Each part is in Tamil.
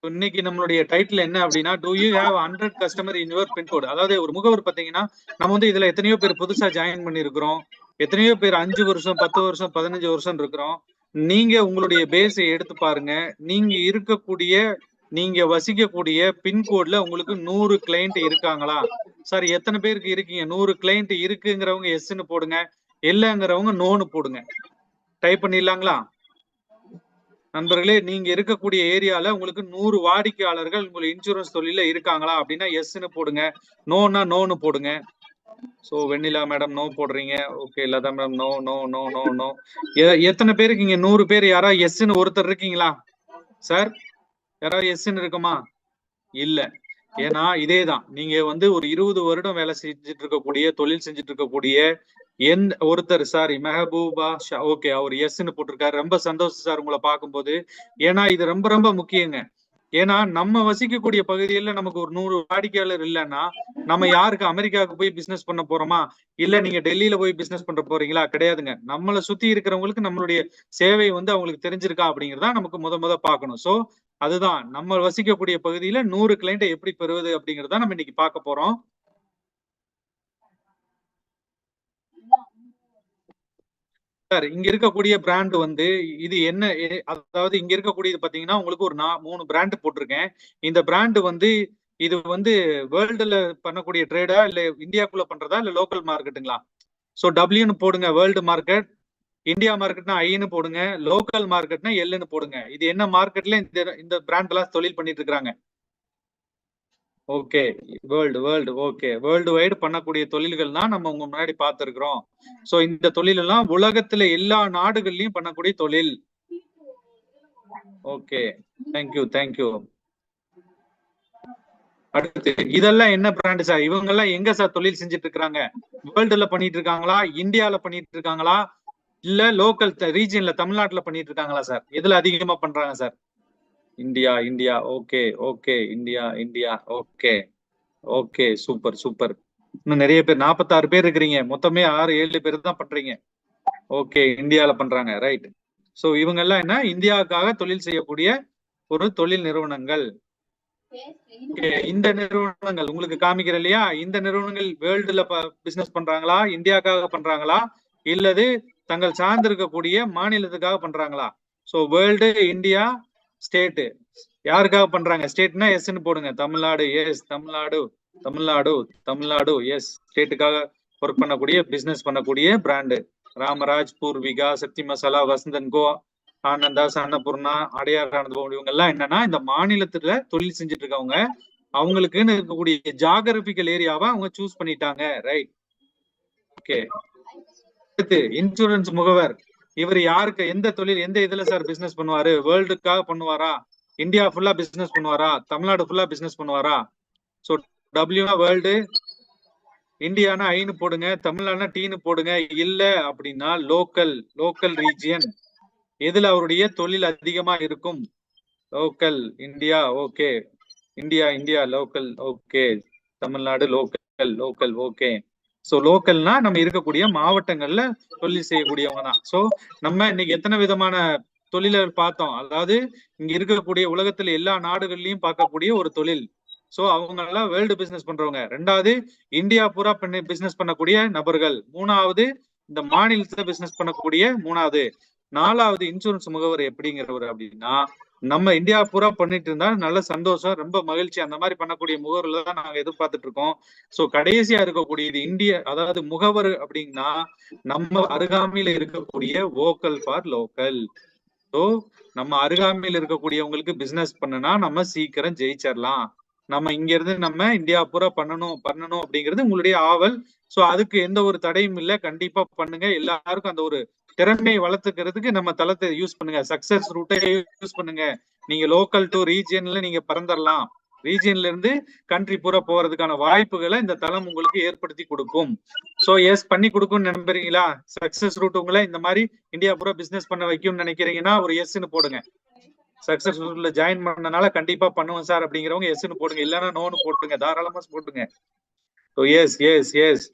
இன்னைக்கு நம்மளுடைய டைட்டில் என்ன அப்படின்னா, do you have 100 customer in your pincode. அதாவது ஒரு முகவர் பாத்தீங்கன்னா, நம்ம வந்து இதுல எத்தனையோ பேர் புதுசா ஜாயின் பண்ணிருக்கிறோம். எத்தனையோ பேர் 5 வருஷம், 10 வருஷம், 15 வருஷம் இருக்கிறோம். நீங்க உங்களுடைய பேஸை எடுத்து பாருங்க. நீங்க வசிக்கக்கூடிய பின்கோட்ல உங்களுக்கு 100 கிளையண்ட் இருக்காங்களா? சார் எத்தனை பேருக்கு இருக்கீங்க? 100 கிளையண்ட் இருக்குங்கிறவங்க எஸ்ன்னு போடுங்க. இல்லங்கிறவங்க நோன்னு போடுங்க. டைப் பண்ணிடலாங்களா? நண்பர்களே, நீங்க இருக்கக்கூடிய ஏரியால உங்களுக்கு 100 வாடிக்கையாளர்கள் உங்க இன்சூரன்ஸ் தொழில இருக்காங்களா அப்படின்னா எஸ்ன்னு போடுங்க. நோனா நோன்னு போடுங்க. சோ வெண்ணிலா மேடம் நோ போடுறீங்க. Okay Latha madam no no no no no. எத்தனை பேருக்கு இங்க 100 பேர் யாராவது எஸ்ன்னு ஒருத்தர் இருக்கீங்களா? சார் யாராவது எஸ்ன்னு இருக்குமா? இல்ல. ஏன்னா இதேதான். நீங்க வந்து ஒரு 20 வருடம் வேலை செஞ்சுட்டு இருக்கக்கூடிய தொழில் செஞ்சுட்டு இருக்கக்கூடிய ஒருத்தர் சாரி மெஹபூபா ஷா ஓகே அவர் எஸ்ன்னு போட்டிருக்காரு. ரொம்ப சந்தோஷம் சார் உங்களை பார்க்கும்போது. ஏன்னா இது ரொம்ப ரொம்ப முக்கியங்க. ஏன்னா நம்ம வசிக்கக்கூடிய பகுதியில நமக்கு ஒரு 100 வாடிக்கையாளர் இல்லைன்னா நம்ம யாருக்கு அமெரிக்காவுக்கு போய் பிசினஸ் பண்ண போறோமா? இல்ல நீங்க டெல்லியில போய் பிசினஸ் பண்ற போறீங்களா? கிடையாதுங்க. நம்மளை சுத்தி இருக்கிறவங்களுக்கு நம்மளுடைய சேவை வந்து அவங்களுக்கு தெரிஞ்சிருக்கா அப்படிங்கறதா நமக்கு முத பார்க்கணும். சோ அதுதான் நம்ம வசிக்கக்கூடிய பகுதியில 100 கிளைண்ட்டை எப்படி பெறுவது அப்படிங்கறத நம்ம இன்னைக்கு பார்க்க போறோம். சார் இங்க இருக்கக்கூடிய பிராண்ட் வந்து இது என்ன? அதாவது இங்க இருக்கக்கூடியது பாத்தீங்கன்னா உங்களுக்கு ஒரு 3 பிராண்ட் போட்டிருக்கேன். இந்த பிராண்ட் வந்து இது வந்து வேர்ல்டுல பண்ணக்கூடிய ட்ரேடா இல்ல இந்தியாக்குள்ள பண்றதா இல்ல லோக்கல் மார்க்கெட்டுங்களா? சோ டபிள்யூன்னு போடுங்க வேர்ல்டு மார்க்கெட். இந்தியா மார்க்கெட்னா ஐன்னு போடுங்க. லோக்கல் மார்க்கெட்னா எல்லுன்னு போடுங்க. இது என்ன மார்க்கெட்ல இந்த பிராண்ட் எல்லாம் தொழில் பண்ணிட்டு இருக்காங்க? Okay world okay world wide பண்ணக்கூடிய தொழில்கள் தான் நம்ம உங்க முன்னாடி பார்த்திருக்கிறோம். சோ இந்த தொழில் எல்லாம் உலகத்துல எல்லா நாடுகள்லயும் பண்ணக்கூடிய தொழில். Okay thank you. அடுத்து இதெல்லாம் என்ன பிராண்ட் சார்? இவங்க எல்லாம் எங்க சார் தொழில் செஞ்சுட்டு இருக்காங்க? வேர்ல்டுல பண்ணிட்டு இருக்காங்களா? இந்தியால பண்ணிட்டு இருக்காங்களா? இல்ல லோக்கல் ரீஜியன்ல தமிழ்நாட்டுல பண்ணிட்டு இருக்காங்களா சார்? எதுல அதிகமா பண்றாங்க sir? India okay India okay super. இன்னும் நிறைய பேர் 46 பேர் இருக்கிறீங்க. மொத்தமே 6-7 பேர் தான் பண்றீங்க. ஓகே இந்தியால பண்றாங்க ரைட். சோ இவங்க எல்லாம் என்ன இந்தியாவுக்காக தொழில் செய்யக்கூடிய ஒரு தொழில் நிறுவனங்கள். இந்த நிறுவனங்கள் உங்களுக்கு காமிக்கிற இல்லையா? இந்த நிறுவனங்கள் வேர்ல்டுல பிசினஸ் பண்றாங்களா? இந்தியாவுக்காக பண்றாங்களா? இல்லது தங்கள் சார்ந்து இருக்கக்கூடிய மாநிலத்துக்காக பண்றாங்களா? சோ வேர்ல்டு இந்தியா ஸ்டேட் யாருக்காக பண்றாங்க? ஸ்டேட்னா எஸ்ன்னு போடுங்க. தமிழ்நாடு எஸ் தமிழ்நாடு எஸ் ஸ்டேட்டுக்காக ஒர்க் பண்ணக்கூடிய பிசினஸ் பண்ணக்கூடிய பிராண்டு. ராமராஜ், பூர்விகா, சக்தி மசாலா, வசந்தன் கோ, ஆனந்தாஸ், அன்னபூர்ணா, அடையார் ஆனந்த் இவங்க எல்லாம் என்னன்னா இந்த மாநிலத்துல தொழில் செஞ்சுட்டு இருக்கவங்க. அவங்களுக்குன்னு இருக்கக்கூடிய ஜியோகிராபிக்கல் ஏரியாவை அவங்க சூஸ் பண்ணிட்டாங்க ரைட். ஓகே அடுத்து இன்சூரன்ஸ் முகவர். இவர் யாருக்கு எந்த தொழில் எந்த இதுல சார் பிசினஸ் பண்ணுவாரு? வேர்ல்டுக்காக பண்ணுவாரா? இந்தியா ஃபுல்லா பிசினஸ் பண்ணுவாரா? தமிழ்நாடு ஃபுல்லா பிசினஸ் பண்ணுவாரா? சோ டபிள்யூனா வேர்ல்டு, இந்தியானா ஐன்னு போடுங்க, தமிழ்நாடுனா டீன்னு போடுங்க. இல்ல அப்படின்னா லோக்கல் ரீஜியன் எதுல அவருடைய தொழில் அதிகமா இருக்கும்? Local India okay India local okay Tamil Nadu local okay. So லோக்கல்னா நம்ம இருக்கக்கூடிய மாவட்டங்கள்ல தொழில் செய்யக்கூடியவங்க தான். சோ நம்ம இன்னைக்கு எத்தனை விதமான தொழிலர் பார்த்தோம்? அதாவது இங்க இருக்கக்கூடிய உலகத்துல எல்லா நாடுகள்லயும் பார்க்கக்கூடிய ஒரு தொழில். சோ அவங்க எல்லாம் வேர்ல்டு பிசினஸ் பண்றவங்க. ரெண்டாவது இந்தியா பூரா பிசினஸ் பண்ணக்கூடிய நபர்கள். மூணாவது இந்த மாநிலத்துல பிசினஸ் பண்ணக்கூடிய மூணாவது. நாலாவது இன்சூரன்ஸ் முகவர் எப்படிங்கிறவர் அப்படின்னா நம்ம இந்தியா பூரா பண்ணிட்டு இருந்தா நல்ல சந்தோஷம், ரொம்ப மகிழ்ச்சி. அந்த மாதிரி பண்ணக்கூடிய முகவர்ல தான் நாங்க எதிர்பார்த்துட்டு இருக்கோம். சோ கடைசியா இருக்கக்கூடியது அதாவது முகவர் அப்படின்னா நம்ம அருகாமையில இருக்கக்கூடிய வோக்கல் ஃபார் லோக்கல். சோ நம்ம அருகாமையில் இருக்கக்கூடியவங்களுக்கு பிசினஸ் பண்ணுனா நம்ம சீக்கிரம் ஜெயிச்சிடலாம். நம்ம இங்க இருந்து நம்ம இந்தியா பூரா பண்ணணும் அப்படிங்கிறது உங்களுடைய ஆவல். சோ அதுக்கு எந்த ஒரு தடையும் இல்லை. கண்டிப்பா பண்ணுங்க. எல்லாருக்கும் அந்த ஒரு திறமையை வளர்த்துக்கிறதுக்கு நம்ம தளத்தை யூஸ் பண்ணுங்க. சக்சஸ் ரூட்டை யூஸ் பண்ணுங்க. நீங்க லோக்கல் டு ரீஜியன்ல நீங்க பறந்துடலாம். ரீஜியன்ல இருந்து கண்ட்ரி பூரா போறதுக்கான வாய்ப்புகளை இந்த தளம் உங்களுக்கு ஏற்படுத்தி கொடுக்கும். சோ எஸ் பண்ணி கொடுக்கும்னு நம்புறீங்களா? சக்சஸ் ரூட் உங்களை இந்த மாதிரி இந்தியா பூரா பிசினஸ் பண்ண வைக்கும்னு நினைக்கிறீங்கன்னா ஒரு எஸ்ன்னு போடுங்க. சக்சஸ் ரூட்ல ஜாயின் பண்ணனால கண்டிப்பா பண்ணுவோம் சார் அப்படிங்கிறவங்க எஸ்ன்னு போடுங்க. இல்லைன்னா நோன்னு போட்டுங்க. தாராளமா போட்டுங்க. எஸ்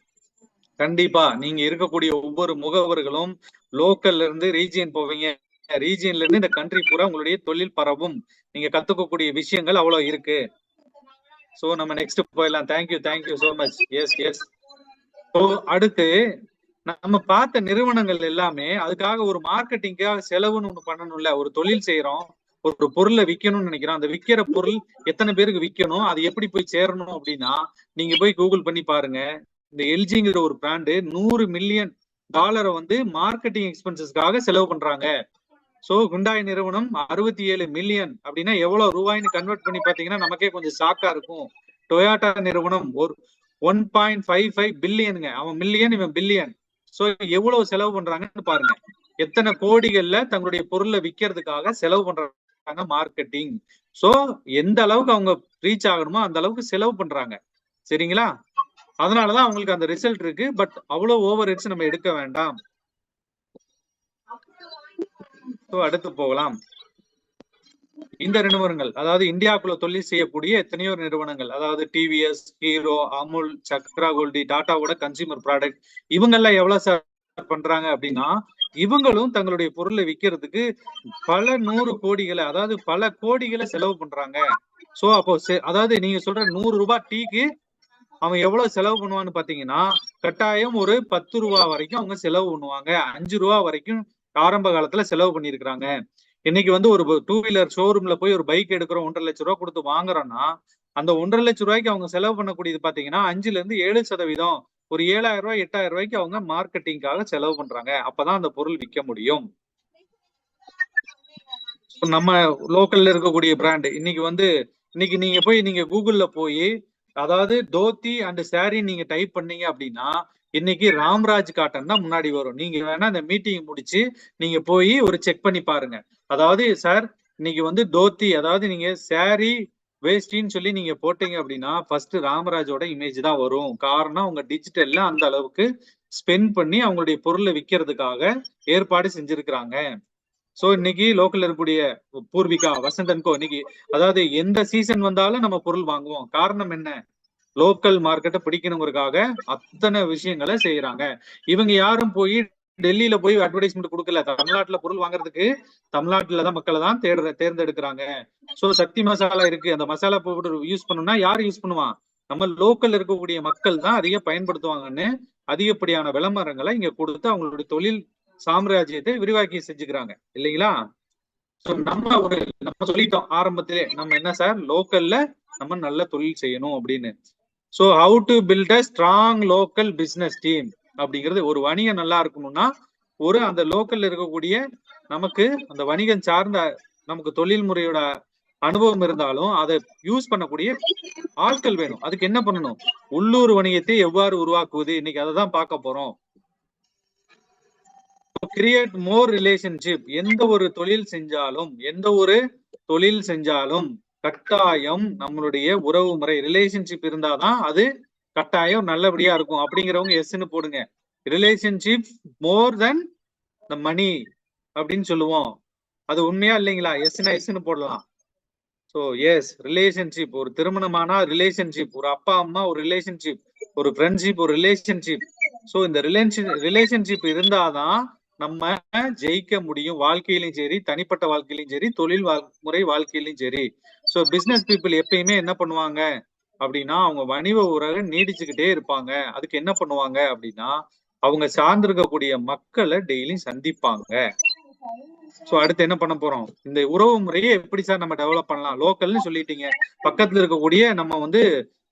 கண்டிப்பா நீங்க இருக்கக்கூடிய ஒவ்வொரு முகவர்களும் லோக்கல்ல இருந்து ரீஜியன் போவீங்க. ரீஜியன்ல இருந்து இந்த கண்ட்ரி பூரா உங்களுடைய தொழில் பரவும். நீங்க கத்துக்கக்கூடிய விஷயங்கள் அவ்வளவு இருக்கு. சோ நம்ம நெக்ஸ்ட் போயிடலாம். Thank you so much. Yes. So அடுத்து நம்ம பார்த்த நிறுவனங்கள் எல்லாமே அதுக்காக ஒரு மார்க்கெட்டிங்காக செலவுன்னு ஒண்ணு பண்ணணும்ல. ஒரு தொழில் செய்யறோம், ஒரு பொருளை விற்கணும்னு நினைக்கிறோம். அந்த விற்கிற பொருள் எத்தனை பேருக்கு விற்கணும், அது எப்படி போய் சேரணும் அப்படின்னா நீங்க போய் கூகுள் பண்ணி பாருங்க. இந்த எல்ஜிங்கிற ஒரு பிராண்டு $100 மில்லியன் வந்து மார்க்கெட்டிங் எக்ஸ்பென்சஸ்க்காக செலவு பண்றாங்க. சோ ஹுண்டாய் நிறுவனம் 67 மில்லியன் அப்படின்னா எவ்வளவு ரூபாய்னு கன்வெர்ட் பண்ணி பாத்தீங்கன்னா நமக்கே கொஞ்சம் ஷாக்கா இருக்கும். டொயோட்டா நிறுவனம் ஒரு 1.55 பில்லியனுங்க. அவன் மில்லியன், இவன் பில்லியன். சோ எவ்வளவு செலவு பண்றாங்கன்னு பாருங்க. எத்தனை கோடிகள்ல தங்களுடைய பொருளை விற்கிறதுக்காக செலவு பண்றாங்க மார்க்கெட்டிங். சோ எந்த அளவுக்கு அவங்க ரீச் ஆகணுமோ அந்த அளவுக்கு செலவு பண்றாங்க. சரிங்களா? அதனாலதான் அவங்களுக்கு அந்த ரிசல்ட் இருக்கு. பட் அவ்வளவு ஓவர் ஹெட்ஸ் நம்ம எடுக்க வேண்டாம். அடுத்து போகலாம். இந்த நிறுவனங்கள், அதாவது இந்தியாவுக்குள்ள தொழில் செய்யக்கூடிய எத்தனையோ நிறுவனங்கள், அதாவது டிவிஎஸ், ஹீரோ, அமுல், சக்ரா கோல்டி, டாட்டாவோட கன்சியூமர் ப்ராடக்ட், இவங்க எல்லாம் எவ்வளவு பண்றாங்க அப்படின்னா இவங்களும் தங்களுடைய பொருளை விற்கிறதுக்கு பல 100 கோடிகளை, அதாவது பல கோடிகளை செலவு பண்றாங்க. சோ அப்போ அதாவது நீங்க சொல்ற 100 ரூபாய் டீக்கு அவன் எவ்வளவு செலவு பண்ணுவான்னு பாத்தீங்கன்னா கட்டாயம் ஒரு 10 ரூபா வரைக்கும் அவங்க செலவு பண்ணுவாங்க. 5 ரூபா வரைக்கும் ஆரம்ப காலத்துல செலவு பண்ணிருக்கிறாங்க. இன்னைக்கு வந்து ஒரு 2 வீலர் ஷோரூம்ல போய் ஒரு பைக் எடுக்கிறோம், 1.5 லட்சம் ரூபாய் கொடுத்து வாங்குறோம்னா அந்த 1.5 லட்சம் ரூபாய்க்கு அவங்க செலவு பண்ணக்கூடியது பாத்தீங்கன்னா 5-7%, ஒரு 7,000 ரூபாய் 8,000 ரூபாய்க்கு அவங்க மார்க்கெட்டிங்காக செலவு பண்றாங்க. அப்பதான் அந்த பொருள் விற்க முடியும். நம்ம லோக்கல்ல இருக்கக்கூடிய பிராண்ட் இன்னைக்கு நீங்க போய் நீங்க கூகுள்ல போய் அதாவது தோத்தி அண்ட் சாரி நீங்க டைப் பண்ணீங்க அப்படின்னா இன்னைக்கு ராம்ராஜ் காட்டன் தான் முன்னாடி வரும். நீங்க வேணா இந்த மீட்டிங் முடிச்சு நீங்க போய் ஒரு செக் பண்ணி பாருங்க. அதாவது சார் இன்னைக்கு வந்து தோத்தி, அதாவது நீங்க சாரி வேஸ்டின்னு சொல்லி நீங்க போட்டீங்க அப்படின்னா ஃபர்ஸ்ட் ராமராஜோட இமேஜ் தான் வரும். காரணம் அவங்க டிஜிட்டல்ல அந்த அளவுக்கு ஸ்பெண்ட் பண்ணி அவங்களுடைய பொருளை விற்கிறதுக்காக ஏற்பாடு செஞ்சிருக்கிறாங்க. சோ இன்னைக்கு லோக்கல்ல இருக்கக்கூடிய பூர்விகா, வசந்தன்கோ இன்னைக்கு அதாவது எந்த சீசன் வந்தாலும் நம்ம பொருள் வாங்குவோம். காரணம் என்ன? லோக்கல் மார்க்கெட்டை பிடிக்கணுங்கிறதுக்காக அத்தனை விஷயங்களை செய்யறாங்க. இவங்க யாரும் போய் டெல்லியில போய் அட்வர்டைஸ்மெண்ட் கொடுக்கல. தமிழ்நாட்டுல பொருள் வாங்குறதுக்கு தமிழ்நாட்டுலதான் மக்களை தான் தேர்ந்தெடுக்கிறாங்க. சோ சக்தி மசாலா இருக்கு, அந்த மசாலா பவுடர் யூஸ் பண்ணணும்னா யாரு யூஸ் பண்ணுவான்? நம்ம லோக்கல்ல இருக்கக்கூடிய மக்கள் தான் அதிக பயன்படுத்துவாங்கன்னு அதிகப்படியான விளம்பரங்களை இங்க கொடுத்து அவங்களுடைய தொழில் சாம்ராஜ்யத்தை விரிவாக்கி செஞ்சுக்கிறாங்க இல்லைங்களா? நம்ம சொல்லிட்டோம் ஆரம்பத்திலே, நம்ம என்ன சார் லோக்கல்ல நம்ம நல்ல தொழில் செய்யணும் அப்படின்னு. So how to build a strong local business team அப்படிங்கிறது, ஒரு வணிகம் நல்லா இருக்கணும்னா அந்த லோக்கல்ல இருக்கக்கூடிய நமக்கு அந்த வணிகம் சார்ந்த நமக்கு தொழில் முறையோட அனுபவம் இருந்தாலும் அதை யூஸ் பண்ணக்கூடிய ஆட்கள் வேணும். அதுக்கு என்ன பண்ணணும்? உள்ளூர் வணிகத்தை எவ்வாறு உருவாக்குவது, இன்னைக்கு அதை தான் பார்க்க போறோம். Create more relationship. எந்த ஒரு தொழில் செஞ்சாலும் கட்டாயம் நம்மளுடைய உறவு முறை ரிலேஷன்ஷிப் இருந்தாதான் அது கட்டாயம் நல்லபடியா இருக்கும். அப்படிங்கிறவங்க எஸ்ன்னு போடுங்க. ரிலேஷன்ஷிப் மோர் தென் த மணி அப்படின்னு சொல்லுவோம். அது உண்மையா இல்லைங்களா? எஸ்ன்னு போடலாம். So yes, relationship. ஒரு திருமணமானா ரிலேஷன்ஷிப், ஒரு அப்பா அம்மா ஒரு ரிலேஷன்ஷிப், ஒரு ஃப்ரெண்ட்ஷிப் ஒரு ரிலேஷன்ஷிப். சோ இந்த ரிலேஷன்ஷிப் இருந்தாதான் நம்ம ஜெயிக்க முடியும். வாழ்க்கையிலும் சரி, தனிப்பட்ட வாழ்க்கையிலும் சரி, தொழில் முறை வாழ்க்கையிலும் சரி. சோ பிசினஸ் பீப்புள் எப்பயுமே என்ன பண்ணுவாங்க அப்படின்னா அவங்க வணிக உறவை நீடிச்சுக்கிட்டே இருப்பாங்க. அதுக்கு என்ன பண்ணுவாங்க அப்படின்னா அவங்க சார்ந்திருக்கக்கூடிய மக்களை டெய்லியும் சந்திப்பாங்க. சோ அடுத்து என்ன பண்ண போறோம்? இந்த உறவு முறையை எப்படி சார் நம்ம டெவலப் பண்ணலாம்? லோக்கல்னு சொல்லிட்டீங்க, பக்கத்துல இருக்கக்கூடிய நம்ம வந்து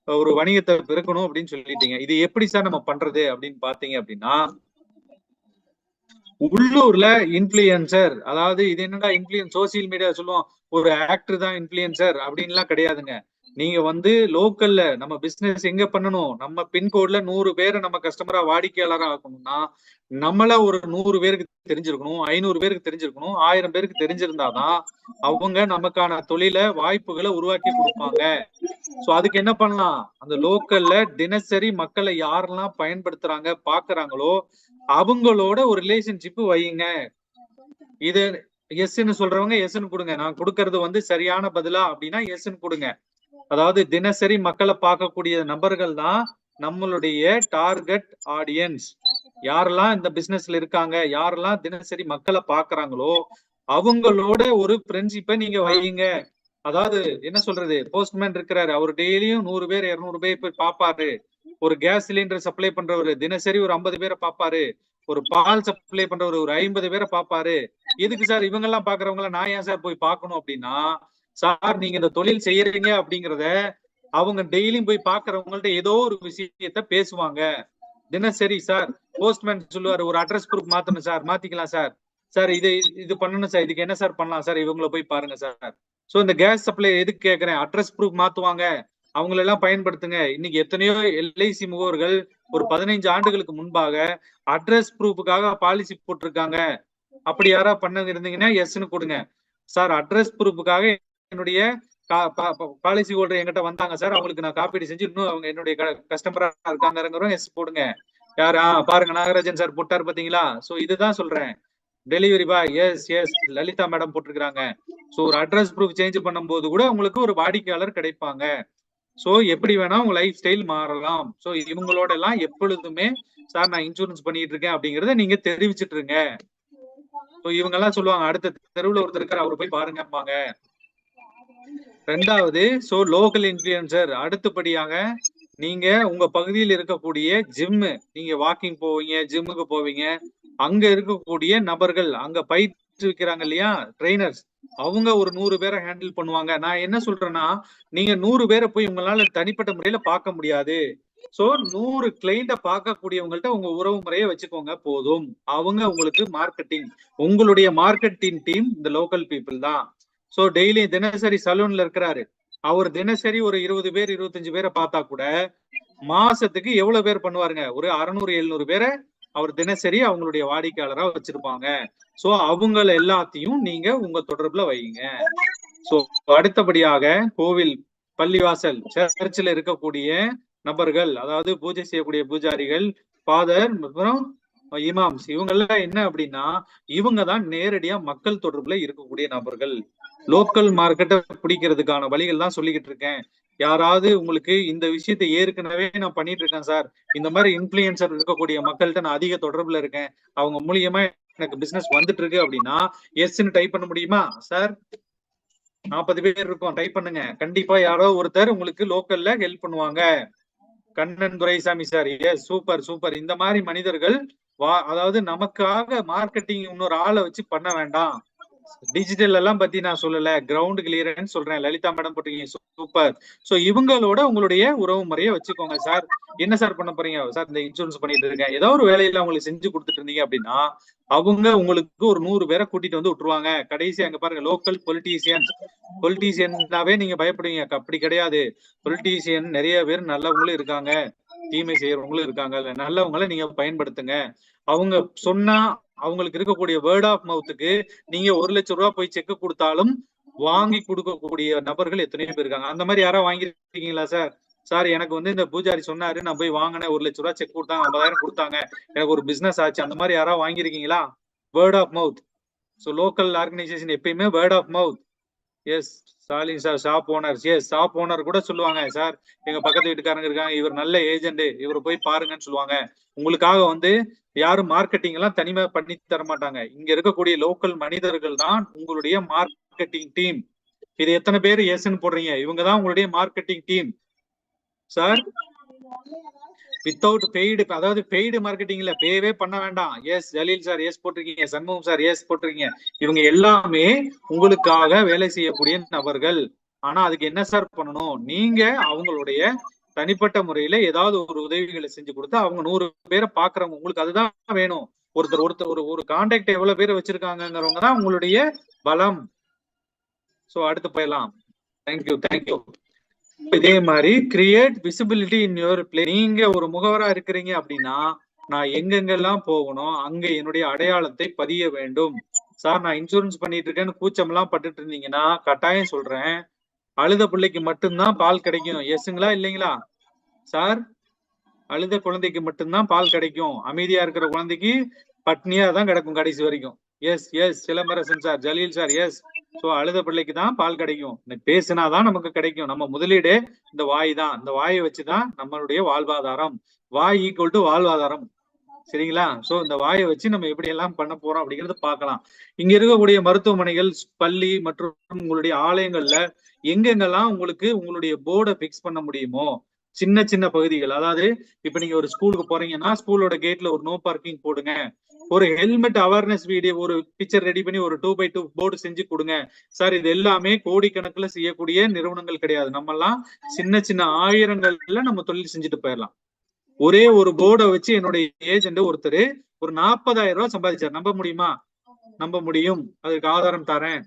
ஒரு வணிகத்தை பெருக்கணும் அப்படின்னு சொல்லிட்டீங்க. இது எப்படி சார் நம்ம பண்றது அப்படின்னு பாத்தீங்க அப்படின்னா உள்ளூர்ல இன்ஃபுளுசர், அதாவது இது என்னடா இன்ஃபுளுசர், சோசியல் மீடியா சொல்லுவோம் ஒரு ஆக்டர் தான் இன்ஃபுளுசர் அப்படின்லாம் கிடையாதுங்க. நீங்க வந்து லோக்கல்ல நம்ம பிசினஸ் எங்க பண்ணணும்? நம்ம பின்கோட்ல 100 பேரை நம்ம கஸ்டமரா வாடிக்கையாளரா ஆக்கணும்னா நம்மள ஒரு 100 பேருக்கு தெரிஞ்சிருக்கணும், 500 பேருக்கு தெரிஞ்சிருக்கணும், 1000 பேருக்கு தெரிஞ்சிருந்தாதான் அவங்க நமக்கான தொழில வாய்ப்புகளை உருவாக்கி கொடுப்பாங்க. சோ அதுக்கு என்ன பண்ணலாம்? அந்த லோக்கல்ல தினசரி மக்களை யாரெல்லாம் பயன்படுத்துறாங்க பாக்குறாங்களோ அவங்களோட ஒரு ரிலேஷன்ஷிப் வையுங்க. இது எஸ்ன்னு சொல்றவங்க எஸ்ன்னு கொடுங்க. நான் கொடுக்கறது வந்து சரியான பதிலா அப்படின்னா எஸ்ன்னு கொடுங்க. அதாவது தினசரி மக்களை பார்க்கக்கூடிய நபர்கள் தான் நம்மளுடைய டார்கெட் ஆடியன்ஸ். யாரெல்லாம் இந்த பிசினஸ்ல இருக்காங்க, யாரெல்லாம் தினசரி மக்களை பாக்குறாங்களோ அவங்களோட ஒரு ஃப்ரெண்ட்ஷிப்பை நீங்க வையுங்க. அதாவது என்ன சொல்றது, போஸ்ட்மேன் இருக்கிறாரு, அவர் டெய்லியும் 100 பேர் 200 பேர் போய் பாப்பாரு. ஒரு கேஸ் சிலிண்டர் சப்ளை பண்றவரு தினசரி ஒரு 50 பேரை பாப்பாரு. ஒரு பால் சப்ளை பண்றவர் ஒரு 50 பேரை பாப்பாரு. எதுக்கு சார் இவங்க எல்லாம் பாக்குறவங்கள நான் ஏன் சார் போய் பார்க்கணும் அப்படின்னா, சார் நீங்க இந்த தொழில் செய்யறீங்க அப்படிங்கறத அவங்க டெய்லியும் போய் பாக்குறவங்கள்ட்ட ஏதோ ஒரு விஷயத்த பேசுவாங்க. தினசரி சார் போஸ்ட்மேன் சொல்லுவாரு, ஒரு அட்ரஸ் ப்ரூஃப் மாத்தணும் சார், மாத்திக்கலாம் சார், சார் இது பண்ணணும் சார், இதுக்கு என்ன சார் பண்ணலாம் சார், இவங்களை போய் பாருங்க சார். சோ இந்த கேஸ் சப்ளை எதுக்கு கேட்கிறேன், அட்ரஸ் ப்ரூஃப் மாத்துவாங்க, அவங்களெல்லாம் பயன்படுத்துங்க. இன்னைக்கு எத்தனையோ எல்ஐசி முகவர்கள் ஒரு 15 ஆண்டுகளுக்கு முன்பாக அட்ரஸ் ப்ரூஃபுக்காக பாலிசி போட்டிருக்காங்க. அப்படி யாரா பண்ண இருந்தீங்கன்னா எஸ்ன்னு கொடுங்க சார். அட்ரஸ் ப்ரூஃபுக்காக என்னுடைய பாலிசி ஹோல்டர் என்கிட்ட வந்தாங்க சார், அவங்களுக்கு நான் காப்பீடு செஞ்சு இன்னும் அவங்க என்னுடைய கஸ்டமரா இருக்காங்கிறவங்க எஸ் போடுங்க. யாரா பாருங்க, நாகராஜன் சார் போட்டாரு பாத்தீங்களா. சோ இதுதான் சொல்றேன், delivery boy yes yes Lalitha madam போட்டிருக்காங்க. சோ ஒரு அட்ரஸ் ப்ரூஃப் சேஞ்ச் பண்ணும்போது கூட உங்களுக்கு ஒரு வாடிக்கையாளர் கிடைப்பாங்க. சோ எப்படி வேணா உங்க லைஃப் ஸ்டைல் மாறலாம். சோ இவங்களோட எல்லாம் எப்பொழுதுமே சார் நான் இன்சூரன்ஸ் பண்ணிட்டு இருக்கேன் அப்படிங்கறத நீங்க தெரிவிச்சிட்டு இருங்க. சோ இவங்க எல்லாம் சொல்லுவாங்க, அடுத்த தெருவுல ஒருத்தர் இருக்காரு, அவரை போய் பாருங்கம்பாங்க. ரெண்டாவது, சோ லோக்கல் இன்ஃபுளுசர். அடுத்தபடியாக நீங்க உங்க பகுதியில் இருக்கக்கூடிய ஜிம், நீங்க வாக்கிங் போவீங்க, ஜிம்முக்கு போவீங்க, அங்க இருக்கக்கூடிய நபர்கள், அங்க பயிற்றுவிக்கிறாங்க இல்லையா ட்ரெயினர்ஸ், அவங்க ஒரு 100 பேரை ஹேண்டில் பண்ணுவாங்க. நான் என்ன சொல்றேன்னா, நீங்க 100 பேரை போய் உங்களால தனிப்பட்ட முறையில பார்க்க முடியாது. சோ 100 கிளைண்ட பார்க்கக்கூடியவங்கள்ட்ட உங்க உறவு முறையை வச்சுக்கோங்க போதும். அவங்க உங்களுக்கு மார்க்கெட்டிங், உங்களுடைய மார்க்கெட்டிங் டீம் இந்த லோக்கல் பீப்புள் தான். சோ டெய்லி தினசரி சலூன்ல இருக்கிறாரு, அவர் தினசரி ஒரு 20 பேர் 25 பேரை பார்த்தா கூட மாசத்துக்கு எவ்வளவு பேர் பண்ணுவாருங்க, ஒரு 600-700 பேரை அவர் தினசரி அவங்களுடைய வாடிக்கையாளரா வச்சிருப்பாங்க. சோ அவங்கள எல்லாத்தையும் நீங்க உங்க தொடர்புல வைங்க. சோ அடுத்தபடியாக கோவில், பள்ளிவாசல், சர்ச்சில் இருக்கக்கூடிய நபர்கள், அதாவது பூஜை செய்யக்கூடிய பூஜாரிகள், ஃபாதர், அப்புறம் இமாம்ஸ், இவங்க எல்லாம் என்ன அப்படின்னா, இவங்க தான் நேரடியா மக்கள் தொடர்புல இருக்கக்கூடிய நபர்கள். லோக்கல் மார்க்கெட்டை பிடிக்கிறதுக்கான வழிகள் தான் சொல்லிக்கிட்டு இருக்கேன். யாராவது உங்களுக்கு இந்த விஷயத்தை ஏற்கனவே நான் பண்ணிட்டு இருக்கேன் சார், இந்த மாதிரி இன்ஃபுளுசர் இருக்கக்கூடிய மக்கள்கிட்ட நான் அதிக தொடர்புல இருக்கேன், அவங்க மூலியமா எனக்கு பிசினஸ் வந்துட்டு இருக்கு அப்படின்னா எஸ்ன்னு டைப் பண்ண முடியுமா சார்? 40 பேர் இருக்கும், டைப் பண்ணுங்க. கண்டிப்பா யாரோ ஒருத்தர் உங்களுக்கு லோக்கல்ல ஹெல்ப் பண்ணுவாங்க. Kannan Duraisamy sir, yes super super. இந்த மாதிரி மனிதர்கள் அதாவது நமக்காக மார்க்கெட்டிங் இன்னொரு ஆளை வச்சு பண்ண வேண்டாம். டிஜிட்டல் எல்லாம் பத்தி நான் சொல்லல, கிரவுண்ட் கிளியரன்ஸ் சொல்றேன். லலிதா மேடம் போட்டீங்க, சூப்பர். சோ இவங்களோட உங்களுடைய உறவு முறையை வச்சுக்கோங்க சார். என்ன சார் பண்ண போறீங்க சார்? இந்த இன்சூரன்ஸ் பண்ணிட்டு இருக்கேன். ஏதோ ஒரு வேலையில உங்களுக்கு செஞ்சு கொடுத்துட்டு இருந்தீங்க அப்படின்னா அவங்க உங்களுக்கு ஒரு 100 பேரை கூட்டிட்டு வந்து விட்டுருவாங்க. கடைசி அங்க பாருங்க, லோக்கல் பொலிட்டீசியன்ஸ். பொலிட்டீசியன்னாவே நீங்க பயப்படுவீங்க, அப்படி கிடையாது. பொலிட்டீசியன் நிறைய பேர் நல்லவங்களும் இருக்காங்க, தீமை செய்யறவங்களும் இருக்காங்க. நல்லவங்களை நீங்க பயன்படுத்துங்க. அவங்க சொன்னா அவங்களுக்கு இருக்கக்கூடிய வேர்ட் ஆஃப் மவுத்துக்கு நீங்க 1 லட்சம் ரூபாய் போய் செக் கொடுத்தாலும் வாங்கி கொடுக்கக்கூடிய நபர்கள் எத்தனையோ பேர் இருக்காங்க. அந்த மாதிரி யாராவது வாங்கிருக்கீங்களா சார்? சார் எனக்கு வந்து இந்த பூஜாரி சொன்னாரு, நான் போய் வாங்கினேன், 1 லட்சம் ரூபாய் செக் கொடுத்தாங்க, 50,000 கொடுத்தாங்க, எனக்கு ஒரு பிசினஸ் ஆச்சு. அந்த மாதிரி யாராவது வாங்கிருக்கீங்களா? Word of mouth. So local organisation எப்பயுமே word of mouth. Yes Stalin sir, shop owner. Yes shop owner கூட சொல்லுவாங்க, சார் எங்க பக்கத்து வீட்டுக்காரங்க இருக்காங்க, இவர் நல்ல ஏஜென்ட், இவரை போய் பாருங்கன்னு சொல்லுவாங்க. உங்களுக்காக வந்து யாரும் மார்க்கெட்டிங் எல்லாம் தனிமை பண்ணி தர மாட்டாங்க. இங்க இருக்கக்கூடிய லோக்கல் மனிதர்கள் தான் உங்களுடைய மார்க்கெட்டிங் டீம். இது எத்தனை பேர் எஸ்ன்னு போடுறீங்க? இவங்கதான் உங்களுடைய marketing team sir. Without paid, அதாவது பெய்டு மார்க்கெட்டிங்ல பேவே பண்ண வேண்டாம். எஸ் ஜலீல் சார் எஸ் போட்டிருக்கீங்க, சண்முகம் சார் எஸ் போட்டிருக்கீங்க. இவங்க எல்லாமே உங்களுக்காக வேலை செய்யக்கூடிய நபர்கள். ஆனா அதுக்கு என்ன சார் பண்ணணும்? நீங்க அவங்களுடைய தனிப்பட்ட முறையில ஏதாவது ஒரு உதவிகளை செஞ்சு கொடுத்து அவங்க 100 பேரை பாக்குறவங்க, உங்களுக்கு அதுதான் வேணும். ஒருத்தர் ஒரு கான்டாக்ட் எவ்வளவு பேரை வச்சிருக்காங்கிறவங்க தான் உங்களுடைய பலம். சோ அடுத்து போயிடலாம். Thank you thank you. இதே மாதிரி create visibility in your play. நீங்க ஒரு முகவரா இருக்கிறீங்க அப்படின்னா நான் எங்கெங்கெல்லாம் போகணும், அங்க என்னுடைய அடையாளத்தை பதிய வேண்டும். சார் நான் இன்சூரன்ஸ் பண்ணிட்டு இருக்கேன்னு கூச்சம் எல்லாம் பட்டுட்டு இருந்தீங்கன்னா கட்டாயம் சொல்றேன், அழுத பிள்ளைக்கு மட்டும்தான் பால் கிடைக்கும். எஸ்ங்களா இல்லைங்களா சார்? அழுத குழந்தைக்கு மட்டும்தான் பால் கிடைக்கும். அமைதியா இருக்கிற குழந்தைக்கு பட்னியா தான் கிடக்கும் கடைசி வரைக்கும். Yes yes Silambarasan sir, Jaleel sir yes. So அழுத பிள்ளைக்கு தான் பால் கிடைக்கும். பேசினாதான் நமக்கு கிடைக்கும். நம்ம முதலீடு இந்த வாய் தான். இந்த வாயை வச்சுதான் நம்மளுடைய வாழ்வாதாரம். வாய் ஈக்குவல் டு வாழ்வாதாரம். சரிங்களா? சோ இந்த வாயை வச்சு நம்ம எப்படி எல்லாம் பண்ண போறோம் அப்படிங்கறத பார்க்கலாம். இங்க இருக்கக்கூடிய மருத்துவமனைகள், பள்ளி மற்றும் உங்களுடைய ஆலயங்கள்ல எங்கெங்கெல்லாம் உங்களுக்கு உங்களுடைய போர்டை பிக்ஸ் பண்ண முடியுமோ, சின்ன சின்ன பகுதிகள். அதாவது இப்ப நீங்க ஒரு ஸ்கூலுக்கு போறீங்கன்னா, ஸ்கூலோட கேட்ல ஒரு நோ பார்க்கிங் போடுங்க. ஒரு ஹெல்மெட் அவேர்னஸ் வீடியோ, ஒரு பிக்சர் ரெடி பண்ணி ஒரு 2x2 போர்டு செஞ்சு கொடுங்க. சார் இது எல்லாமே கோடிக்கணக்கில் செய்யக்கூடிய நிறுவனங்கள் கிடையாது. நம்ம எல்லாம் சின்ன சின்ன ஆயிரங்கள்ல நம்ம தொழில் செஞ்சுட்டு போயிடலாம். ஒரே ஒரு போர்டை வச்சு என்னுடைய ஏஜென்ட் ஒருத்தர் ஒரு 40,000 ரூபாய் சம்பாதிச்சார். நம்ப முடியுமா? நம்ப முடியும். அதுக்கு ஆதாரம் தரேன்.